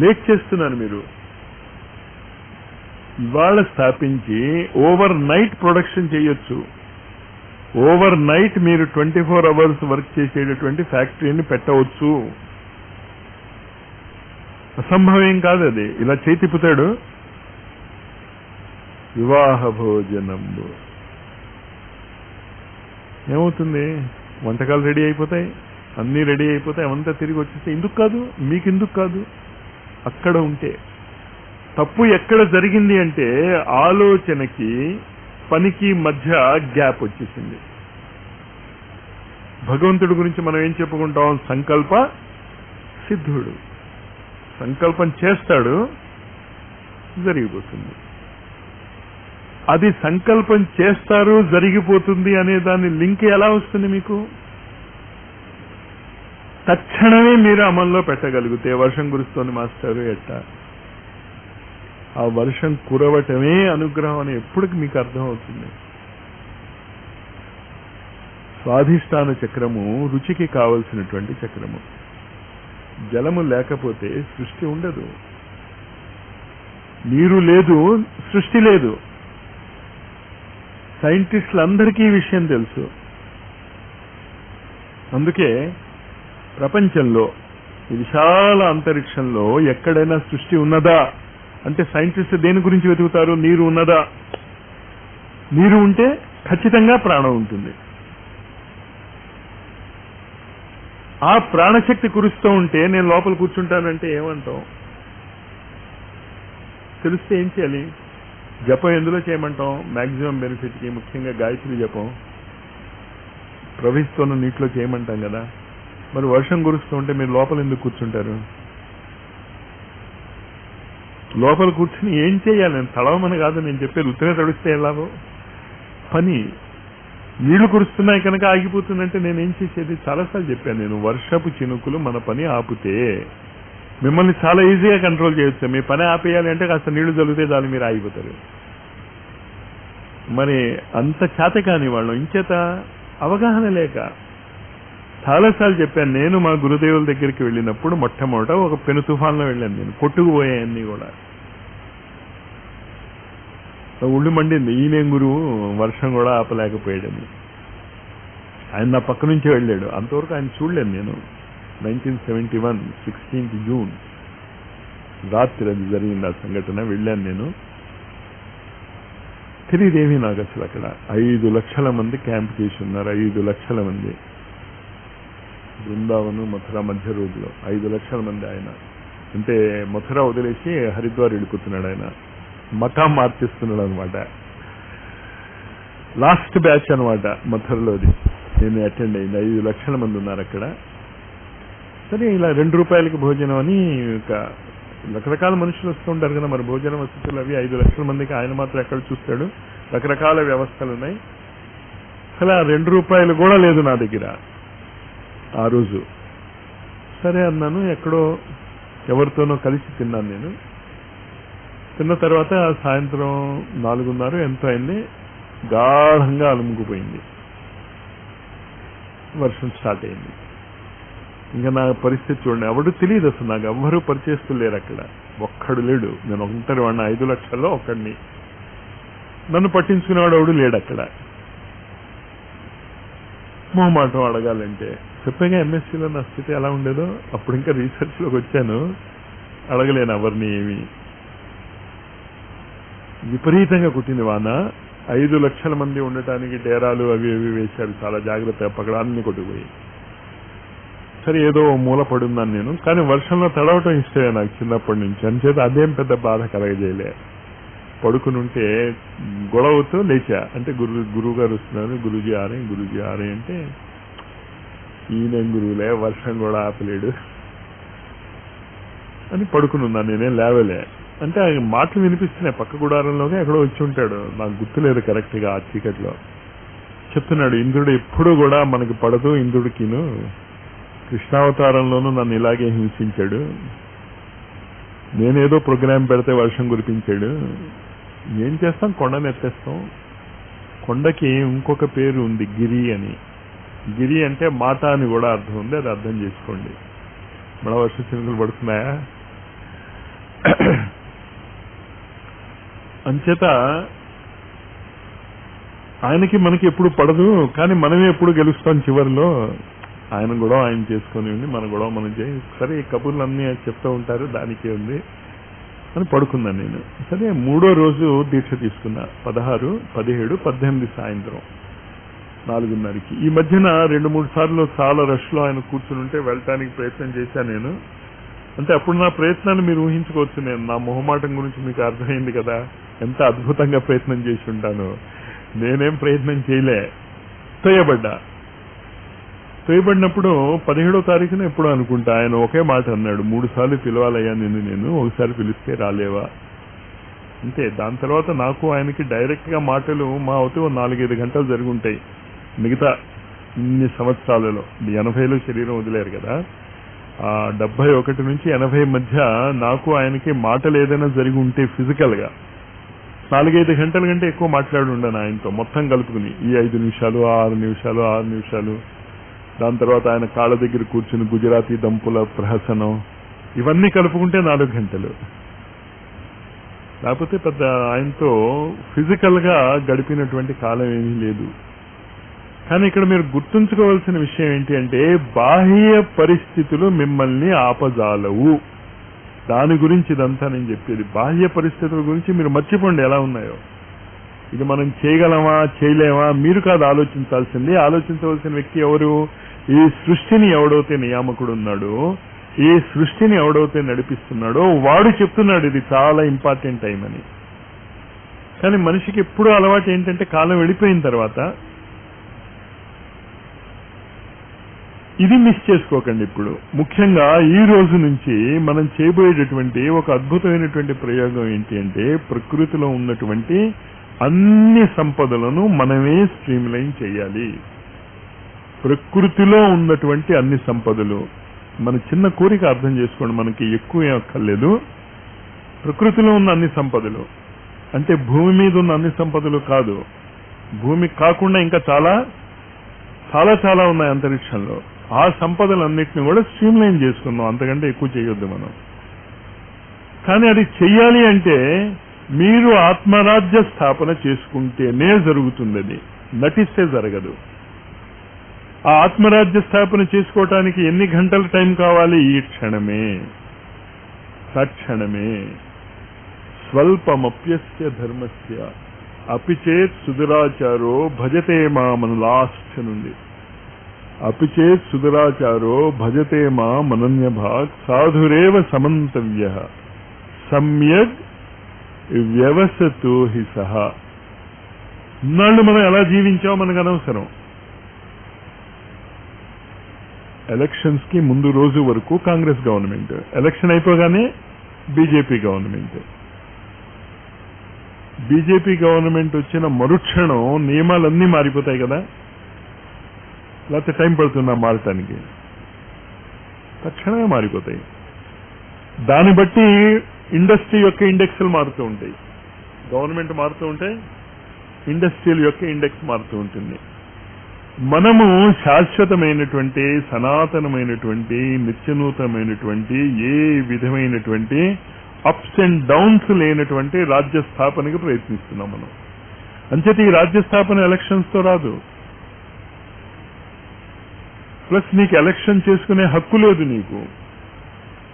లేట్ చేస్తున్నారు మీరు. ఇవాళ స్థాపించి ఓవర్ నైట్ ప్రొడక్షన్ చేయొచ్చు. ఓవర్ నైట్ మీరు 24 hours వర్క్ చేసేటటువంటి ఫ్యాక్టరీని పెట్టవచ్చు. అసంభవం కాదు అది. ఇలా చేతిపుతాడు. వివాహ భోజనంబు ఏమవుతుంది? వంటకాలు రెడీ అయిపోతాయి, అన్నీ రెడీ అయిపోతాయి, అవంతా తిరిగి వచ్చేస్తే ఎందుకు కాదు, మీకు ఎందుకు కాదు? అక్కడ ఉంటే తప్పు ఎక్కడ జరిగింది అంటే ఆలోచనకి పనికి మధ్య గ్యాప్ వచ్చేసింది. భగవంతుడి గురించి మనం ఏం చెప్పుకుంటాం? సంకల్ప సిద్ధుడు. సంకల్పం చేస్తాడు, జరిగిపోతుంది. అది సంకల్పం చేస్తారు, జరిగిపోతుంది అనే దాని లింక్ ఎలా వస్తుంది మీకు? తక్షణమే మీరు అమల్లో పెట్టగలిగితే, వర్షం కురుస్తోంది మాస్టారు ఎట్టా, ఆ వర్షం కురవటమే అనుగ్రహం అని ఎప్పటికి మీకు అర్థం అవుతుంది. స్వాధిష్టాన చక్రము రుచికి కావలసినటువంటి చక్రము. జలము లేకపోతే సృష్టి ఉండదు, నీరు లేదు, సృష్టి లేదు. సైంటిస్టులందరికీ ఈ విషయం తెలుసు. అందుకే ప్రపంచంలో ఈ విశాల అంతరిక్షంలో ఎక్కడైనా సృష్టి ఉన్నదా అంటే సైంటిస్ట్ దేని గురించి వెతుకుతారు? నీరు ఉన్నదా? నీరు ఉంటే ఖచ్చితంగా ప్రాణం ఉంటుంది. ఆ ప్రాణశక్తి కురుస్తూ ఉంటే నేను లోపల కూర్చుంటానంటే ఏమంటాం? తెలిస్తే ఏం చేయాలి? జపం ఎందులో చేయమంటాం? మ్యాక్సిమం బెనిఫిట్కి, ముఖ్యంగా గాయత్రి జపం ప్రవహిస్తున్న నీటిలో చేయమంటాం కదా. మరి వర్షం కురుస్తూ ఉంటే మీరు లోపల ఎందుకు కూర్చుంటారు? లోపల కూర్చుని ఏం చేయాలి? నేను తడవమని కాదు నేను చెప్పేది, ఉత్తరే తడిస్తే ఎలాగో పని. నీళ్లు కురుస్తున్నాయి కనుక ఆగిపోతుందంటే నేనేం చేసేది? చాలాసార్లు చెప్పాను నేను, వర్షపు చినుకులు మన పని ఆపితే మిమ్మల్ని చాలా ఈజీగా కంట్రోల్ చేయొచ్చు. మీ పని ఆపేయాలి అంటే కాస్త నీళ్లు జల్లితే చాలు, మీరు ఆగిపోతారు. మరి అంత చేత కాని వాళ్ళం, ఇంచేత అవగాహన లేక. చాలాసార్లు చెప్పాను నేను, మా గురుదేవుల దగ్గరికి వెళ్ళినప్పుడు మొట్టమొదట ఒక పెను తుఫాన్లో వెళ్ళాను నేను, కొట్టుకుపోయాయన్నీ కూడా. ఉళ్ళు మండింది, ఈయనేం గురువు వర్షం కూడా ఆపలేకపోయాడని. ఆయన నా పక్క నుంచే వెళ్ళాడు, అంతవరకు ఆయన చూడలేను నేను. 1971 16th జూన్ రాత్రి అది జరిగింది ఆ సంఘటన. వెళ్ళాను నేను, తెలియదేమీ నాకు అసలు. అక్కడ 5 లక్షల మంది క్యాంప్ చేసి ఉన్నారు, 5 లక్షల మంది. బృందావనం మథుర మధ్య రోజులో 5 లక్షల మంది. ఆయన అంటే మథుర వదిలేసి హరిద్వార్ వెళ్ళిపోతున్నాడు ఆయన, మకాం మార్చిస్తున్నాడు అనమాట. లాస్ట్ బ్యాచ్ అనమాట మథురలోది. నేను అటెండ్ అయింది. 5 లక్షల మంది ఉన్నారు అక్కడ. సరే, ఇలా 2 రూపాయలకి భోజనం అని ఒక రకరకాల మనుషులు వస్తూ ఉంటారు కదా, మరి భోజన వసతులు అవి 5 లక్షల మందికి ఆయన మాత్రం ఎక్కడ చూస్తాడు? రకరకాల వ్యవస్థలు ఉన్నాయి. అసలు ఆ 2 రూపాయలు కూడా లేదు నా దగ్గర ఆ రోజు. సరే అన్నాను, ఎక్కడో ఎవరితోనో కలిసి తిన్నాను నేను. తిన్న తర్వాత సాయంత్రం 4:30 ఎంతో అయింది, గాఢంగా అలుముకుపోయింది, వర్షం స్టార్ట్ అయింది. ఇంకా నా పరిస్థితి చూడండి, ఎవడు తెలియదు అసలు నాకు, ఎవ్వరూ పరిచయస్తులు లేరు అక్కడ, ఒక్కడు లేడు. నేను ఒంటరి వాడిని, 5 లక్షల్లో ఒక్కడిని. నన్ను పట్టించుకునేవాడు ఎవడు లేడు అక్కడ. మొహమాటం అడగాలంటే చెప్పాగా ఎంఎస్సీలో నా స్థితి ఎలా ఉండేదో. అప్పుడు ఇంకా రీసెర్చ్లోకి వచ్చాను, అడగలేను ఎవరిని ఏమి. విపరీతంగా కుట్టింది వాన. 5 లక్షల మంది ఉండటానికి డేరాలు అవి అవి వేశారు, చాలా జాగ్రత్తగా, పక్కన అన్ని కొట్టుకుపోయి. సరే, ఏదో మూల పడున్నాను నేను. కానీ వర్షంలో తడవటం ఇష్టమే నాకు చిన్నప్పటి నుంచి, అంచేత అదేం పెద్ద బాధ కలగజేయలే. పడుకుని ఉంటే గొడవతో లేచా. అంటే గురువు గారు వస్తున్నారు, గురూజీ ఆరే అంటే, ఈయనేం గురువులే, వర్షం కూడా ఆపలేడు అని పడుకుని ఉన్నాను. నేనేం లేవలే. అంటే ఆయన మాటలు వినిపిస్తున్నాయి, పక్క గుడారంలోనే ఎక్కడో వచ్చి ఉంటాడు, నాకు గుర్తులేదు కరెక్ట్గా. ఆ చీకట్లో చెప్తున్నాడు, ఇంద్రుడు ఎప్పుడూ కూడా మనకి పడదు, ఇంద్రుడికిను కృష్ణావతారంలోనూ నన్ను ఇలాగే హింసించాడు, నేనేదో ప్రోగ్రాం పెడితే వర్షం కురిపించాడు, ఏం చేస్తాం, కొండను ఎత్తేస్తాం. కొండకి ఇంకొక పేరు ఉంది, గిరి అని. గిరి అంటే మాట అని కూడా అర్థం ఉంది, అది అర్థం చేసుకోండి. మన వర్ష చినుకులు పడుతున్నాయా? అంచేత ఆయనకి మనకి ఎప్పుడు పడదు, కానీ మనమే ఎప్పుడు గెలుస్తాం చివరిలో. ఆయన గొడవ ఆయన చేసుకొని ఉంది, మన గొడవ మనం చేయి. సరే, ఈ కబుర్లు అన్నీ చెప్తూ ఉంటారు, దానికే ఉంది అని పడుకున్నాను నేను. సరే, 3వ రోజు దీక్ష తీసుకున్నా, 16, 17, 18 సాయంత్రం 4:30కి. ఈ మధ్యన 2-3 సార్లు చాలా రష్లో ఆయన కూర్చుని ఉంటే వెళ్ళటానికి ప్రయత్నం చేశాను నేను. అంటే అప్పుడు నా ప్రయత్నాన్ని మీరు ఊహించుకోవచ్చు. నేను నా మొహమాటం గురించి మీకు అర్థమైంది కదా, ఎంత అద్భుతంగా ప్రయత్నం చేసి ఉంటాను. నేనేం ప్రయత్నం చేయలే, తోయబడినప్పుడు 17వ తారీఖున ఎప్పుడు అనుకుంటా ఆయన ఒకే మాట అన్నాడు, 3 సార్లు పిలవాలయ్యా నిన్ను నేను, ఒకసారి పిలిస్తే రాలేవా అంతే. దాని తర్వాత నాకు ఆయనకి డైరెక్ట్గా మాటలు మా అవుతూ 4-5 గంటలు జరిగి ఉంటాయి. మిగతా ఇన్ని సంవత్సరాలలో 80లో శరీరం వదిలేరు కదా, ఆ 71 నుంచి 80 మధ్య నాకు ఆయనకి మాటలు ఏదైనా జరిగి ఉంటే ఫిజికల్గా 4-5 గంటల కంటే ఎక్కువ మాట్లాడి ఉండను ఆయనతో మొత్తం కలుపుకుని. ఈ 5 నిమిషాలు 6 నిమిషాలు 6 నిమిషాలు, దాని తర్వాత ఆయన కాళ్ళ దగ్గర కూర్చుని గుజరాతీ దంపుల ప్రహసనం, ఇవన్నీ కలుపుకుంటే 4 గంటలు. లేకపోతే పెద్ద ఆయనతో ఫిజికల్గా గడిపినటువంటి కాలం ఏమీ లేదు. కానీ ఇక్కడ మీరు గుర్తుంచుకోవాల్సిన విషయం ఏంటి అంటే, బాహ్య పరిస్థితులు మిమ్మల్ని ఆపజాలవు. దాని గురించి ఇదంతా నేను చెప్పేది. బాహ్య పరిస్థితుల గురించి మీరు మర్చిపోండి ఎలా ఉన్నాయో. ఇది మనం చేయగలమా చేయలేమా మీరు కాదు ఆలోచించాల్సింది. ఆలోచించవలసిన వ్యక్తి ఎవరు? ఈ సృష్టిని ఎవడైతే నియామకుడు ఉన్నాడో, ఈ సృష్టిని ఎవడైతే నడిపిస్తున్నాడో వాడు చెప్తున్నాడు ఇది చాలా ఇంపార్టెంట్ టైం అని. కానీ మనిషికి ఎప్పుడూ అలవాటు ఏంటంటే, కాలం వెళ్ళిపోయిన తర్వాత ఇది మిస్ చేసుకోకండి. ఇప్పుడు ముఖ్యంగా ఈ రోజు నుంచి మనం చేయబోయేటటువంటి ఒక అద్భుతమైనటువంటి ప్రయోగం ఏంటి అంటే, ప్రకృతిలో ఉన్నటువంటి అన్ని సంపదలను మనమే స్ట్రీమ్లైన్ చేయాలి. ప్రకృతిలో ఉన్నటువంటి అన్ని సంపదలు, మన చిన్న కోరిక అర్థం చేసుకోండి, మనకి ఎక్కువ ఏం అక్కర్లేదు. ప్రకృతిలో ఉన్న అన్ని సంపదలు అంటే భూమి మీద ఉన్న అన్ని సంపదలు కాదు, భూమి కాకుండా ఇంకా చాలా చాలా చాలా ఉన్నాయి అంతరిక్షంలో. ఆ సంపదలన్నింటినీ కూడా స్ట్రీమ్లైన్ చేసుకుందాం, అంతకంటే ఎక్కువ చేయొద్దు మనం. కానీ అది చెయ్యాలి అంటే మీరు ఆత్మరాజ్య స్థాపన చేసుకుంటేనే జరుగుతుంది. అది నటిస్తే జరగదు. ఆ ఆత్మరాజ్య స్థాపన చేసుకోవటానికి ఎన్ని గంటల టైం కావాలి? ఈ క్షణమే, తక్షణమే. స్వల్పమప్యస్య ధర్మస్య అపిచేత్ సుదురాచారో భజతే మామను. లాస్ట్ నుండి అపిచేత్ సుదురాచారో భజతే మామనన్యభాగ్ సాధురేవ సమంతవ్య సమ్యగ్ వ్యవసతో హి సహా. ఇన్నాళ్ళు మనం ఎలా జీవించామో మనకు అనవసరం. ఎలక్షన్స్ కి ముందు రోజు వరకు కాంగ్రెస్ గవర్నమెంట్, ఎలక్షన్ అయిపోగానే బీజేపీ గవర్నమెంట్. బీజేపీ గవర్నమెంట్ వచ్చిన మరుక్షణం నియమాలన్నీ మారిపోతాయి కదా, లేకపోతే టైం పడుతుందా మారటానికి? తక్షణమే మారిపోతాయి. దాన్ని బట్టి ఇండస్ట్రీ యొక్క ఇండెక్స్లు మారుతూ ఉంటాయి. గవర్నమెంట్ మారుతూ ఉంటే ఇండస్ట్రియల్ యొక్క ఇండెక్స్ మారుతూ ఉంటుంది. మనము శాశ్వతమైనటువంటి సనాతనమైనటువంటి నిత్యనూతనమైనటువంటి ఏ విధమైనటువంటి అప్స్ అండ్ డౌన్స్ లేనటువంటి రాజ్య స్థాపనకి ప్రయత్నిస్తున్నాం మనం. అంచేత ఈ రాజ్య స్థాపన ఎలక్షన్స్ తో రాదు. ప్లస్ నీకు ఎలక్షన్ చేసుకునే హక్కు లేదు. నీకు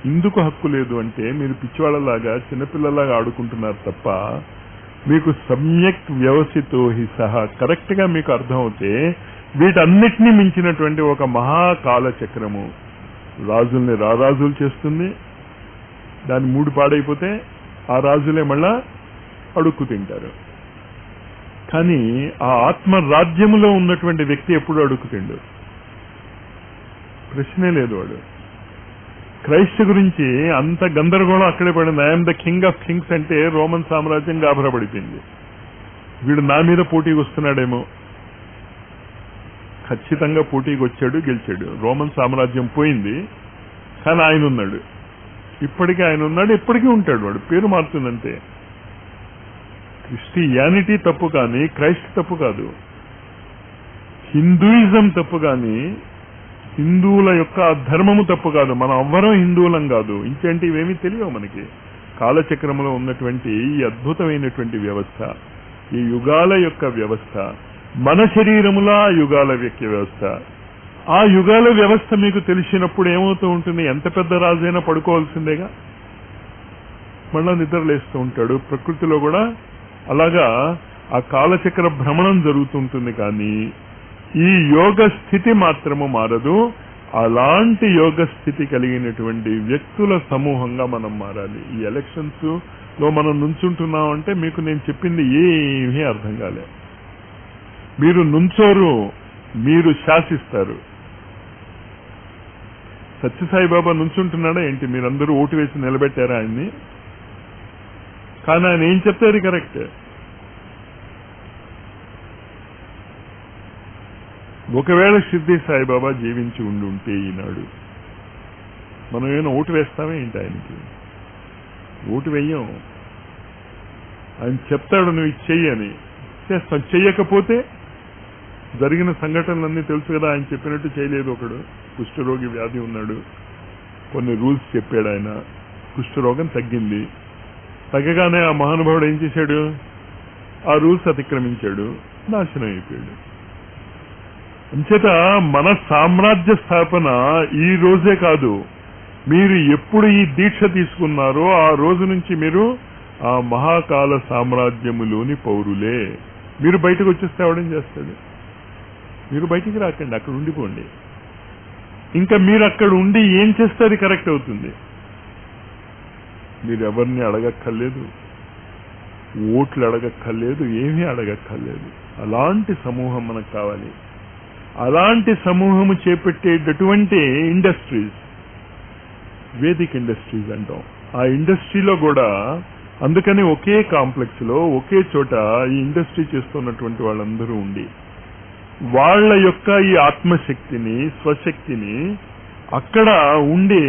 ఎందుకు హక్కు లేదు అంటే, మీరు పిచ్చివాళ్ళలాగా చిన్నపిల్లలాగా ఆడుకుంటున్నారు తప్ప, మీకు సమ్యక్ వ్యవసితో హి సహా కరెక్ట్ గా మీకు అర్థం అవుతే వీటన్నిటినీ మించినటువంటి ఒక మహాకాల చక్రము రాజుల్ని రారాజులు చేస్తుంది. దాని మూడు పాడైపోతే ఆ రాజులే మళ్ళా అడుక్కు తింటారు. కానీ ఆ ఆత్మరాజ్యములో ఉన్నటువంటి వ్యక్తి ఎప్పుడు అడుక్కుతిండు? ప్రశ్నే లేదు. వాడు క్రైస్త గురించి అంత గందరగోళం అక్కడే పడింది. I'm the king of Kings అంటే రోమన్ సామ్రాజ్యం గాభరపడిపోయింది. వీడు నా మీద పోటీకి వస్తున్నాడేమో. ఖచ్చితంగా పోటీకి వచ్చాడు, గెలిచాడు. రోమన్ సామ్రాజ్యం పోయింది, కానీ ఆయన ఉన్నాడు. ఇప్పటికీ ఆయన ఉన్నాడు, ఎప్పటికీ ఉంటాడు. వాడు పేరు మారుతుందంటే. క్రిస్టియానిటీ తప్పు కానీ క్రైస్ట్ తప్పు కాదు. హిందూయిజం తప్పు కానీ హిందువుల యొక్క ధర్మము తప్పు కాదు. మనం ఎవ్వరం హిందువులం కాదు. ఇంకేంటి ఇవేమీ తెలియవు మనకి. కాలచక్రంలో ఉన్నటువంటి ఈ అద్భుతమైనటువంటి వ్యవస్థ, ఈ యుగాల యొక్క వ్యవస్థ, మన శరీరముల యుగాల వ్యవస్థ. ఆ యుగాల వ్యవస్థ మీకు తెలిసినప్పుడు ఏమవుతూ ఉంటుంది? ఎంత పెద్ద రాజైనా పడుకోవాల్సిందేగా, మళ్ళా నిద్రలేస్తూ ఉంటాడు. ప్రకృతిలో కూడా అలాగా ఆ కాలచక్ర భ్రమణం జరుగుతుంటుంది. కానీ ఈ యోగ స్థితి మాత్రము మారదు. అలాంటి యోగ స్థితి కలిగినటువంటి వ్యక్తుల సమూహంగా మనం మారాలి. ఈ ఎలక్షన్స్ లో మనం నుంచుంటున్నాం అంటే మీకు నేను చెప్పింది ఏమీ అర్థం కాలే. మీరు నుంచోరు, మీరు శాసిస్తారు. సత్యసాయిబాబా నుంచుంటున్నాడా ఏంటి? మీరందరూ ఓటు వేసి నిలబెట్టారా ఆయన్ని? కానీ ఆయన ఏం చెప్తే అది కరెక్ట్. ఒకవేళ షిర్డీ సాయిబాబా జీవించి ఉండుంటే ఈనాడు మనం ఏమైనా ఓటు వేస్తామే ఏంటి ఆయనకి? ఓటు వెయ్యం. ఆయన చెప్తాడు నువ్వు ఇది చెయ్యి అని, చేస్తాం. చెయ్యకపోతే జరిగిన సంఘటనలన్నీ తెలుసు కదా. ఆయన చెప్పినట్టు చేయలేదు. ఒకడు కుష్ఠరోగి వ్యాధి ఉన్నాడు, కొన్ని రూల్స్ చెప్పాడు ఆయన, కుష్ఠరోగం తగ్గింది. తగ్గగానే ఆ మహానుభావుడు ఏం చేశాడు? ఆ రూల్స్ అతిక్రమించాడు, నాశనం అయిపోయాడు. అంచేత మన సామ్రాజ్య స్థాపన ఈ రోజే కాదు, మీరు ఎప్పుడు ఈ దీక్ష తీసుకున్నారో ఆ రోజు నుంచి మీరు ఆ మహాకాల సామ్రాజ్యములోని పౌరులే. మీరు బయటకు వచ్చేస్తే అవడం చేస్తాడు. మీరు బయటికి రాకండి, అక్కడ ఉండిపోండి. ఇంకా మీరు అక్కడ ఉండి ఏం చేస్తే అది కరెక్ట్ అవుతుంది. మీరు ఎవరిని అడగక్కర్లేదు, ఓట్లు అడగక్కర్లేదు, ఏమీ అడగక్కర్లేదు. అలాంటి సమూహం మనకు కావాలి. అలాంటి సమూహము చేపట్టేటటువంటి ఇండస్ట్రీస్ వేదిక్ ఇండస్ట్రీస్ అంటాం. ఆ ఇండస్ట్రీలో కూడా అందుకని ఒకే కాంప్లెక్స్ లో ఒకే చోట ఈ ఇండస్ట్రీ చేస్తున్నటువంటి వాళ్ళందరూ ఉండి వాళ్ళ యొక్క ఈ ఆత్మశక్తిని, స్వశక్తిని అక్కడ ఉండి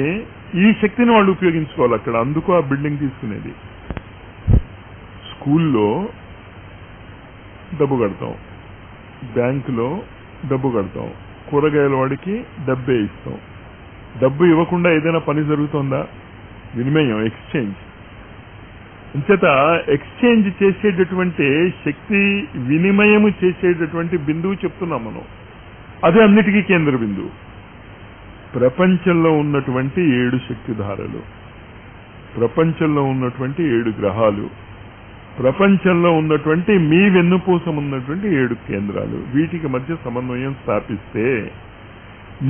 ఈ శక్తిని వాళ్ళు ఉపయోగించుకోవాలి అక్కడ. అందుకు ఆ బిల్డింగ్ తీసుకునేది. స్కూల్లో డబ్బు కడతాం, బ్యాంకులో డబ్బు కడతాం, కూరగాయల వాడికి డబ్బే ఇస్తాం. డబ్బు ఇవ్వకుండా ఏదైనా పని జరుగుతుందా? వినిమయం, ఎక్స్చేంజ్. అంచేత ఎక్స్చేంజ్ చేసేటటువంటి శక్తి, వినిమయము చేసేటటువంటి బిందువు చెప్తున్నాం మనం. అదే అన్నిటికీ కేంద్ర బిందువు. ప్రపంచంలో ఉన్నటువంటి 7 శక్తిధారలు, ప్రపంచంలో ఉన్నటువంటి 7 గ్రహాలు, ప్రపంచంలో ఉన్నటువంటి మీ వెన్నుపూసం ఉన్నటువంటి 7 కేంద్రాలు, వీటికి మధ్య సమన్వయం స్థాపిస్తే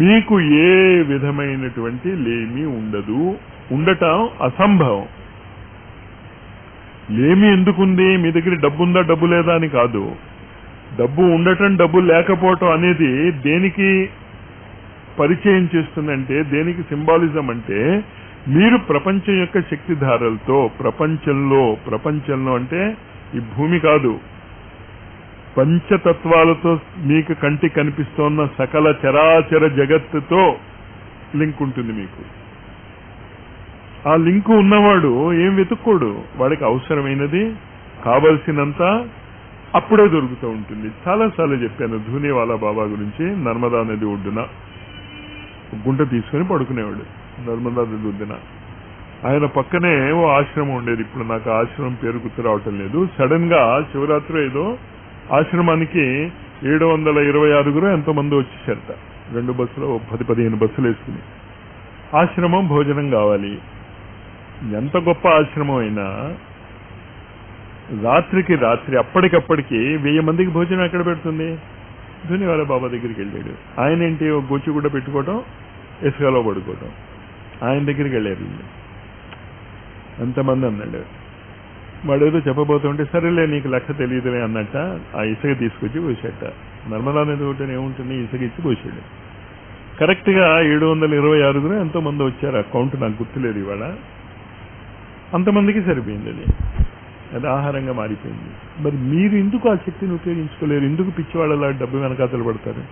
మీకు ఏ విధమైనటువంటి లేమి ఉండదు. ఉండటం అసంభవం. లేమి ఎందుకుంది? మీ దగ్గర డబ్బు ఉందా డబ్బు లేదా అని కాదు. డబ్బు ఉండటం డబ్బు లేకపోవటం అనేది దేనికి పరిచయం చేస్తుందంటే, దేనికి సింబాలిజం అంటే, మీరు ప్రపంచం యొక్క శక్తిధారలతో ప్రపంచంలో అంటే ఈ భూమి కాదు, పంచతత్వాలతో మీకు కంటి కనిపిస్తోన్న సకల చరాచర జగత్తుతో లింక్ ఉంటుంది మీకు. ఆ లింకు ఉన్నవాడు ఏం వెతుక్కోడు. వాడికి అవసరమైనది కావలసినంత అప్పుడే దొరుకుతూ ఉంటుంది. చాలాసార్లు చెప్పాను ధూనివాలా బాబా గురించి. నర్మదా నది ఒడ్డున గుంట తీసుకుని పడుకునేవాడు. నర్మదా నది ఒడ్డున ఆయన పక్కనే ఓ ఆశ్రమం ఉండేది. ఇప్పుడు నాకు ఆశ్రమం పేరు గుర్తు రావటం లేదు. సడన్ గా శివరాత్రి ఏదో ఆశ్రమానికి 726 ఎంతో మంది వచ్చేసారట. 2 బస్సులు, 10-15 బస్సులు వేసుకుని. ఆశ్రమం భోజనం కావాలి. ఎంత గొప్ప ఆశ్రమం అయినా రాత్రికి రాత్రి అప్పటికప్పటికి 1000 మందికి భోజనం ఎక్కడ పెడుతుంది? ధూనివాలా బాబా దగ్గరికి వెళ్ళాడు. ఆయన ఏంటి, ఒక గోచిగుడ్డ పెట్టుకోవటం, ఇసుకలో పడుకోవటం. ఆయన దగ్గరికి వెళ్ళారు. ఎంతమంది అన్నాడు. వాడు ఏదో చెప్పబోతుంటే సరేలే నీకు లెక్క తెలియదులే అన్నట్ట ఆ ఇసుక తీసుకొచ్చి పోసాట. నర్మదా నది ఒకటి ఏముంటుంది, ఇసుక ఇచ్చి పోసాడు. కరెక్ట్ గా 726 ఎంతో మంది వచ్చారు. అకౌంట్ నాకు గుర్తులేదు ఇవాళ. అంతమందికి సరిపోయింది. అది ఆహారంగా మారిపోయింది. మరి మీరు ఎందుకు ఆ శక్తిని ఉపయోగించుకోలేరు? ఎందుకు పిచ్చివాళ్ళలా డబ్బు వెనకాతలు పడతారు?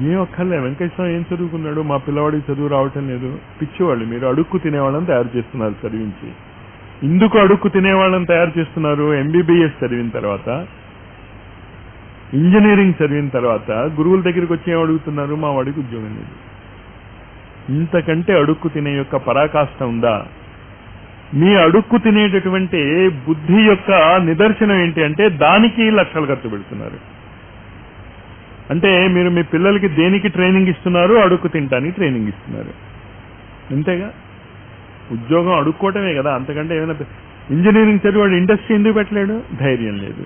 ఏం ఒక్కర్లే. వెంకటేశ్వరం ఏం చదువుకున్నాడు? మా పిల్లవాడికి చదువు రావటం లేదు. పిచ్చివాళ్ళు. మీరు అడుక్కు తినేవాళ్ళని తయారు చేస్తున్నారు చదివించి. ఎందుకు అడుక్కు తినేవాళ్ళని తయారు చేస్తున్నారు? ఎంబీబీఎస్ చదివిన తర్వాత, ఇంజనీరింగ్ చదివిన తర్వాత గురువుల దగ్గరికి వచ్చి ఏం అడుగుతున్నారు? మా వాడికి ఉద్యోగం లేదు. ఇంతకంటే అడుక్కు తినే యొక్క పరాకాష్ట ఉందా? మీ అడుక్కు తినేటటువంటి బుద్ధి యొక్క నిదర్శనం ఏంటి అంటే దానికి లక్షలు ఖర్చు పెడుతున్నారు. అంటే మీరు మీ పిల్లలకి దేనికి ట్రైనింగ్ ఇస్తున్నారు? అడుక్కు తినడానికి ట్రైనింగ్ ఇస్తున్నారు. అంతేగా. ఉద్యోగం అడుక్కోవటమే కదా. అంతకంటే ఏమైనా. ఇంజనీరింగ్ చదివి వాడు ఇండస్ట్రీ ఎందుకు పెట్టలేడు? ధైర్యం లేదు.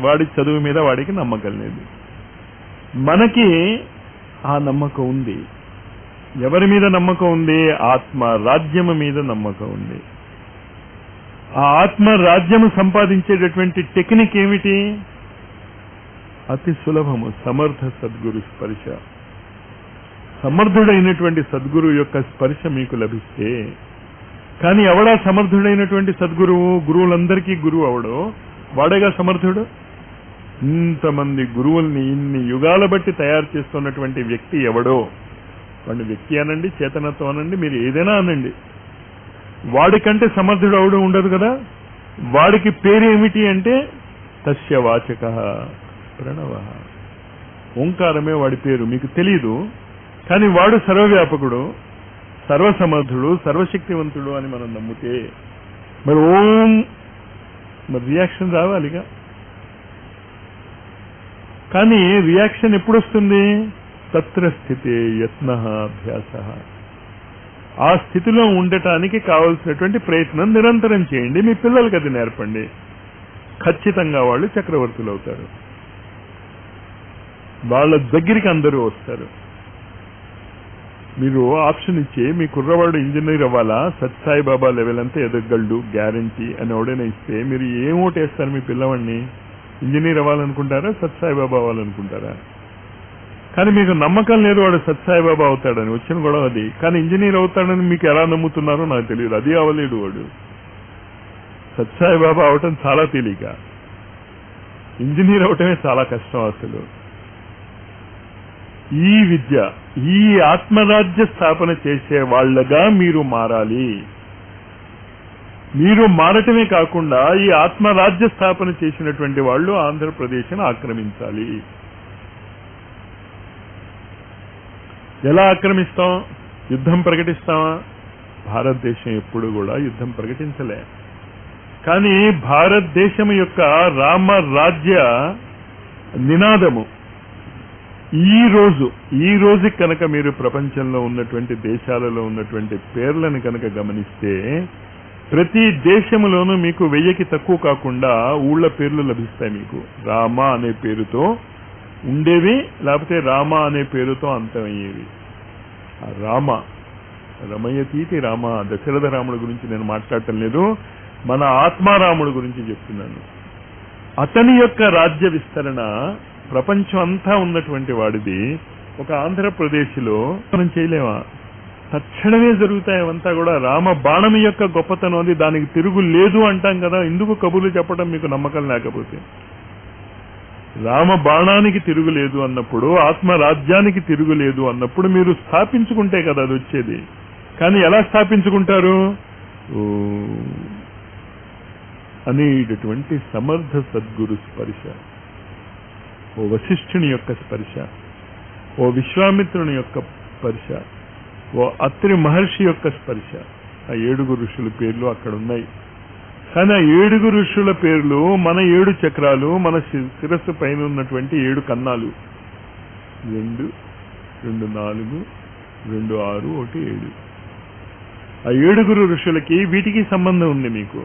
వాడి చదువు మీద వాడికి నమ్మకం లేదు. మనకి ఆ నమ్మకం ఉంది. ఎవరి మీద నమ్మకం ఉంది? ఆత్మ రాజ్యము మీద నమ్మకం ఉంది. ఆ ఆత్మ రాజ్యము సంపాదించేటటువంటి టెక్నిక్ ఏమిటి? అతి సులభము. సమర్థ సద్గురు స్పర్శ. సమర్థుడైనటువంటి సద్గురు యొక్క స్పర్శ మీకు లభిస్తే కానీ ఎవడా సమర్థుడైనటువంటి సద్గురువు? గురువులందరికీ గురువు అవడో వాడేగా సమర్థుడు. ఇంతమంది గురువుల్ని ఇన్ని యుగాల బట్టి తయారు చేస్తున్నటువంటి వ్యక్తి ఎవడో, వాడిని వ్యక్తి అనండి, చేతనత్వం అనండి, మీరు ఏదైనా అనండి, వాడికంటే సమర్థుడు అవడం ఉండదు కదా. వాడికి పేరు ఏమిటి అంటే తస్య వాచక ప్రణవ, ఓంకారమే వాడి పేరు. మీకు తెలియదు, కానీ వాడు సర్వవ్యాపకుడు, సర్వసమర్థుడు, సర్వశక్తివంతుడు అని మనం నమ్మితే మరి ఓం మరి రియాక్షన్ రావాలిగా. కానీ రియాక్షన్ ఎప్పుడు వస్తుంది? తత్ర స్థితే యత్న అభ్యాస. ఆ స్థితిలో ఉండటానికి కావలసినటువంటి ప్రయత్నం నిరంతరం చేయండి. మీ పిల్లలకి అది నేర్పండి. ఖచ్చితంగా వాళ్ళు చక్రవర్తులు అవుతారు. వాళ్ళ దగ్గరికి అందరూ వస్తారు. మీరు ఆప్షన్ ఇచ్చి మీ కుర్రవాడు ఇంజనీర్ అవ్వాలా, సత్సాయిబాబా లెవెల్ అంతా ఎదగలడు గ్యారంటీ అని ఎవడైనా ఇస్తే మీరు ఏం ఓటేస్తారు? మీ పిల్లవాడిని ఇంజనీర్ అవ్వాలనుకుంటారా, సత్సాయిబాబా అవ్వాలనుకుంటారా? కానీ మీకు నమ్మకం లేదు వాడు సత్సాయిబాబా అవుతాడని. వచ్చిన గొడవ అది. కానీ ఇంజనీర్ అవుతాడని మీకు ఎలా నమ్ముతున్నారో నాకు తెలియదు. అది అవ్వలేడు వాడు. సత్సాయిబాబా అవటం చాలా తేలిక, ఇంజనీర్ అవటమే చాలా కష్టం. అసలు ఈ విద్య, ఈ ఆత్మరాజ్య స్థాపన చేసే వాళ్ళగా మీరు మారాలి. మీరు మారటమే కాకుండా ఈ ఆత్మరాజ్య స్థాపన చేసినటువంటి వాళ్ళు ఆంధ్రప్రదేశ్ను ఆక్రమించాలి. ఎలా ఆక్రమిస్తాం? యుద్ధం ప్రకటిస్తామా? భారతదేశం ఎప్పుడు కూడా యుద్ధం ప్రకటించలే. కానీ భారతదేశం యొక్క రామరాజ్య నినాదము ఈ రోజు కనుక మీరు ప్రపంచంలో ఉన్నటువంటి దేశాలలో ఉన్నటువంటి పేర్లను కనుక గమనిస్తే ప్రతి దేశంలోనూ మీకు 1000కి తక్కువ కాకుండా ఊళ్ళ పేర్లు లభిస్తాయి. మీకు రామ అనే పేరుతో ఉండేవి, లేకపోతే రామ అనే పేరుతో అంతమయ్యేవి. రామ రమయతీతి రామ, దశరథ రాముడి గురించి నేను మాట్లాడటం లేదు, మన ఆత్మారాముడి గురించి చెప్తున్నాను. అతని యొక్క రాజ్య విస్తరణ ప్రపంచం అంతా ఉన్నటువంటి వాడిది ఒక ఆంధ్రప్రదేశ్లో మనం చేయలేమా? తక్షణమే జరుగుతాయి అవంతా కూడా. రామ బాణం యొక్క గొప్పతనం అది, దానికి తిరుగు లేదు అంటాం కదా. ఎందుకు కబుర్లు చెప్పడం మీకు నమ్మకం లేకపోతే? రామ బాణానికి తిరుగులేదు అన్నప్పుడు, ఆత్మరాజ్యానికి తిరుగులేదు అన్నప్పుడు మీరు స్థాపించుకుంటే కదా అది వచ్చేది. కానీ ఎలా స్థాపించుకుంటారు? అనేటటువంటి సమర్థ సద్గురు స్పర్శ, ఓ వశిష్ఠుని యొక్క స్పర్శ, ఓ విశ్వామిత్రుని యొక్క స్పర్శ, ఓ అత్రి మహర్షి యొక్క స్పర్శ. ఆ 7 ఋషుల పేర్లు అక్కడ ఉన్నాయి. కానీ ఆ 7 ఋషుల పేర్లు మన 7 చక్రాలు, మన శిరస్సు పైన ఉన్నటువంటి 7 కన్నాలు, 2, 2, 4, 2, 6, 1, 7. ఆ 7 ఋషులకి వీటికి సంబంధం ఉంది. మీకు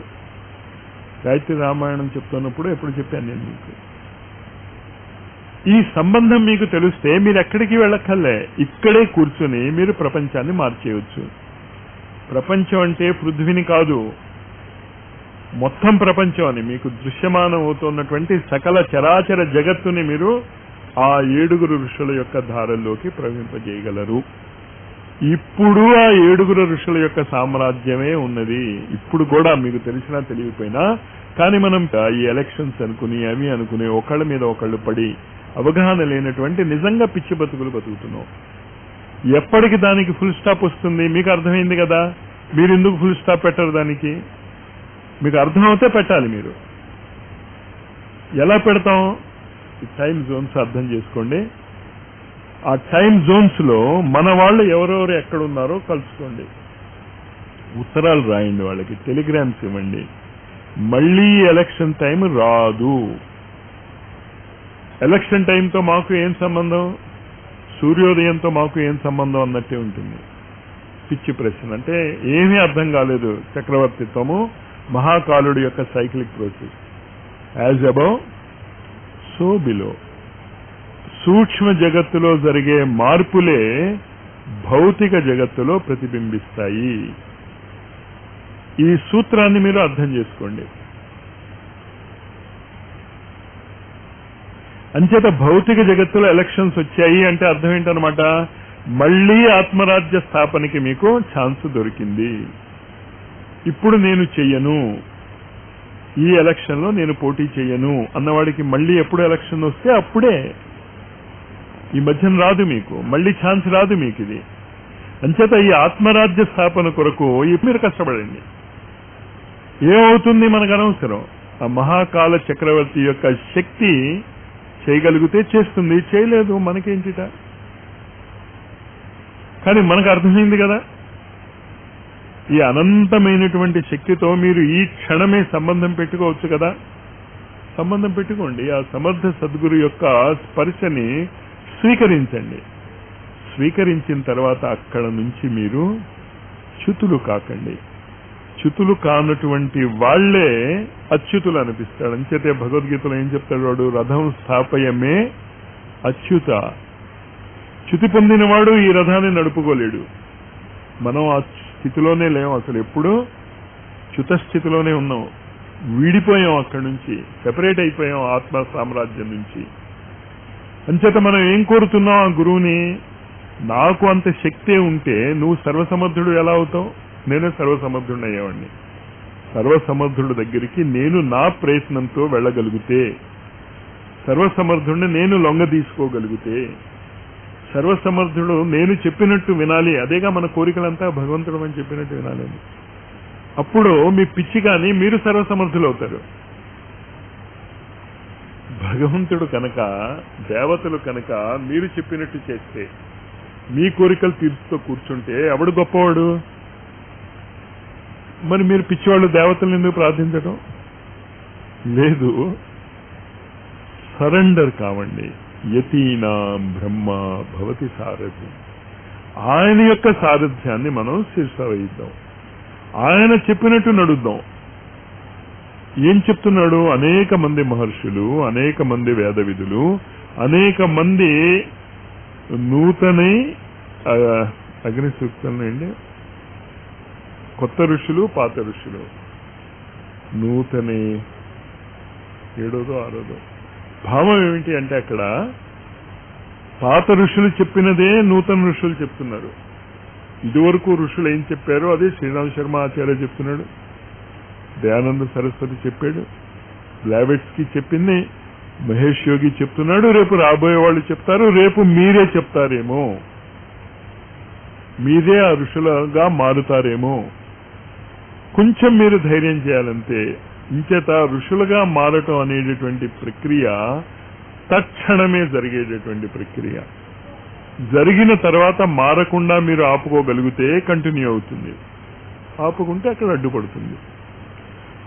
గాయత్రి రామాయణం చెప్తున్నప్పుడు ఎప్పుడు చెప్పాను నేను మీకు. ఈ సంబంధం మీకు తెలిస్తే మీరు ఎక్కడికి వెళ్ళక్కర్లే, ఇక్కడే కూర్చుని మీరు ప్రపంచాన్ని మార్చేయవచ్చు. ప్రపంచం అంటే పృథ్వీని కాదు, మొత్తం ప్రపంచం అని మీకు దృశ్యమానం అవుతున్నటువంటి సకల చరాచర జగత్తుని మీరు ఆ 7 ఋషుల యొక్క ధారల్లోకి ప్రవహింపజేయగలరు. ఇప్పుడు ఆ 7 ఋషుల యొక్క సామ్రాజ్యమే ఉన్నది. ఇప్పుడు కూడా మీకు తెలిసినా తెలియకపోయినా, కానీ మనం ఈ ఎలక్షన్స్ అనుకుని అవి అనుకుని ఒకళ్ళ మీద ఒకళ్ళు పడి అవగాహన లేనటువంటి నిజంగా పిచ్చి బతుకులు బతుకుతున్నాం. ఎప్పటికి దానికి ఫుల్ స్టాప్ వస్తుంది మీకు అర్థమైంది కదా. మీరు ఎందుకు ఫుల్ స్టాప్ పెట్టరు? దానికి మీకు అర్థమవుతే పెట్టాలి. మీరు ఎలా పెడతాం? టైం జోన్స్ అర్థం చేసుకోండి. ఆ టైం జోన్స్ లో మన వాళ్ళు ఎవరెవరు ఎక్కడున్నారో కలుసుకోండి. ఉత్తరాలు రాయండి, వాళ్ళకి టెలిగ్రామ్స్ ఇవ్వండి. మళ్ళీ ఎలక్షన్ టైం రాదు. ఎలక్షన్ టైంతో మాకు ఏం సంబంధం, సూర్యోదయంతో మాకు ఏం సంబంధం అన్నట్టే ఉంటుంది. పిచ్చి ప్రశ్న. అంటే ఏమీ అర్థం కాలేదు. చక్రవర్తిత్వము మహాకాలుడి యొక్క cyclic process. As above so below. సూక్ష్మ జగత్తులో జరిగే మార్పులే భౌతిక జగత్తులో ప్రతిబింబిస్తాయి. ఈ సూత్రాన్ని మీరు అర్థం చేసుకోండి. అంచేత భౌతిక జగత్తులో ఎలక్షన్స్ వచ్చాయి అంటే అర్థం ఏంటనమాట? మళ్లీ ఆత్మరాజ్య స్థాపనకి మీకు ఛాన్స్ దొరికింది. ఇప్పుడు నేను చెయ్యను, ఈ ఎలక్షన్లో నేను పోటీ చెయ్యను అన్నవాడికి మళ్ళీ ఎప్పుడు ఎలక్షన్ వస్తే అప్పుడే. ఈ మధ్యన రాదు మీకు, మళ్ళీ ఛాన్స్ రాదు మీకు. ఇది అంచేత ఈ ఆత్మరాజ్య స్థాపన కొరకు మీరు కష్టపడండి. ఏమవుతుంది మనకు అనవసరం. ఆ మహాకాల చక్రవర్తి యొక్క శక్తి చేయగలిగితే చేస్తుంది, చేయలేదు మనకేంటిట. కానీ మనకు అర్థమైంది కదా, ఈ అనంతమైనటువంటి శక్తితో మీరు ఈ క్షణమే సంబంధం పెట్టుకోవచ్చు కదా. సంబంధం పెట్టుకోండి. ఆ సమర్థ సద్గురు యొక్క స్పర్శని స్వీకరించండి. స్వీకరించిన తర్వాత అక్కడ నుంచి మీరు చ్యుతులు కాకండి. చ్యుతులు కానటువంటి వాళ్లే అచ్యుతులు అనిపిస్తాడు. అంచేతే భగవద్గీతలో ఏం చెప్తాడు వాడు, రథం స్థాపయమే అచ్యుత. చ్యుతి పొందినవాడు ఈ రథాన్ని నడుపుకోలేడు. మనం ఆ స్థితిలోనే లేము, అసలు ఎప్పుడు చ్యుతస్థితిలోనే ఉన్నాం. వీడిపోయాం, అక్కడి నుంచి సెపరేట్ అయిపోయాం ఆత్మ సామ్రాజ్యం నుంచి. అంచేత మనం ఏం కోరుతున్నాం ఆ గురువుని, నాకు అంత శక్తే ఉంటే నువ్వు సర్వసమర్థుడు ఎలా అవుతావు? నేనే సర్వసమర్థుడిని అయ్యేవాడిని. సర్వసమర్థుడు దగ్గరికి నేను నా ప్రయత్నంతో వెళ్ళగలిగితే, సర్వసమర్థుడిని నేను లొంగ తీసుకోగలిగితే, సర్వసమర్థుడు నేను చెప్పినట్టు వినాలి. అదేగా మన కోరికలంతా భగవంతుడు అని చెప్పినట్టు వినాలని. అప్పుడు మీ పిచ్చి కానీ మీరు సర్వసమర్థులు అవుతారు. భగవంతుడు కనుక, దేవతలు కనుక మీరు చెప్పినట్టు చేస్తే, మీ కోరికలు తీర్చుతూ కూర్చుంటే ఎవడు గొప్పవాడు? మరి మీరు పిచ్చివాళ్ళు దేవతలను ఎందుకు ప్రార్థించడం లేదు? సరెండర్ కావండి. యతీనాం బ్రహ్మ భవతి సారథి. ఆయన యొక్క సారథ్యాన్ని మనం శీర్షవహిద్దాం. ఆయన చెప్పినట్టు నడుద్దాం. ఏం చెప్తున్నాడు? అనేక మంది మహర్షులు, అనేక మంది వేద విధులు, అనేక మంది నూతనై అగ్ని సూక్తండి, కొత్త ఋషులు, పాత ఋషులు, నూతనే 7వ 6వ భావం ఏమిటి అంటే, అక్కడ పాత ఋషులు చెప్పినదే నూతన ఋషులు చెప్తున్నారు. ఇదివరకు ఋషులు ఏం చెప్పారో అదే శ్రీరామ్ శర్మ ఆచార్య చెప్తున్నాడు, దయానంద సరస్వతి చెప్పాడు, బ్లావెట్స్కి చెప్పింది మహేష్ యోగి చెప్తున్నాడు, రేపు రాబోయే వాళ్ళు చెప్తారు, రేపు మీరే చెప్తారేమో, మీరే ఆ ఋషులుగా మారుతారేమో. కొంచెం మీరు ధైర్యం చేయాలంతే. ఇంచేత ఋషులుగా మారటం అనేటటువంటి ప్రక్రియ తక్షణమే జరిగేటటువంటి ప్రక్రియ. జరిగిన తర్వాత మారకుండా మీరు ఆపుకోగలిగితే కంటిన్యూ అవుతుంది, ఆపుకుంటే అక్కడ అడ్డుపడుతుంది.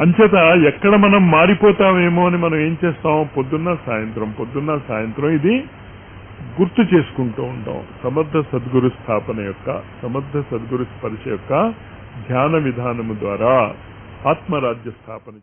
అంచేత ఎక్కడ మనం మారిపోతామేమో అని మనం ఏం చేస్తాం, పొద్దున్న సాయంత్రం ఇది గుర్తు చేసుకుంటూ ఉంటాం. సమర్థ సద్గురు స్థాపన యొక్క, సమర్థ సద్గురు స్పర్శ యొక్క ధ్యాన విధానము ద్వారా ఆత్మరాజ్య స్థాపన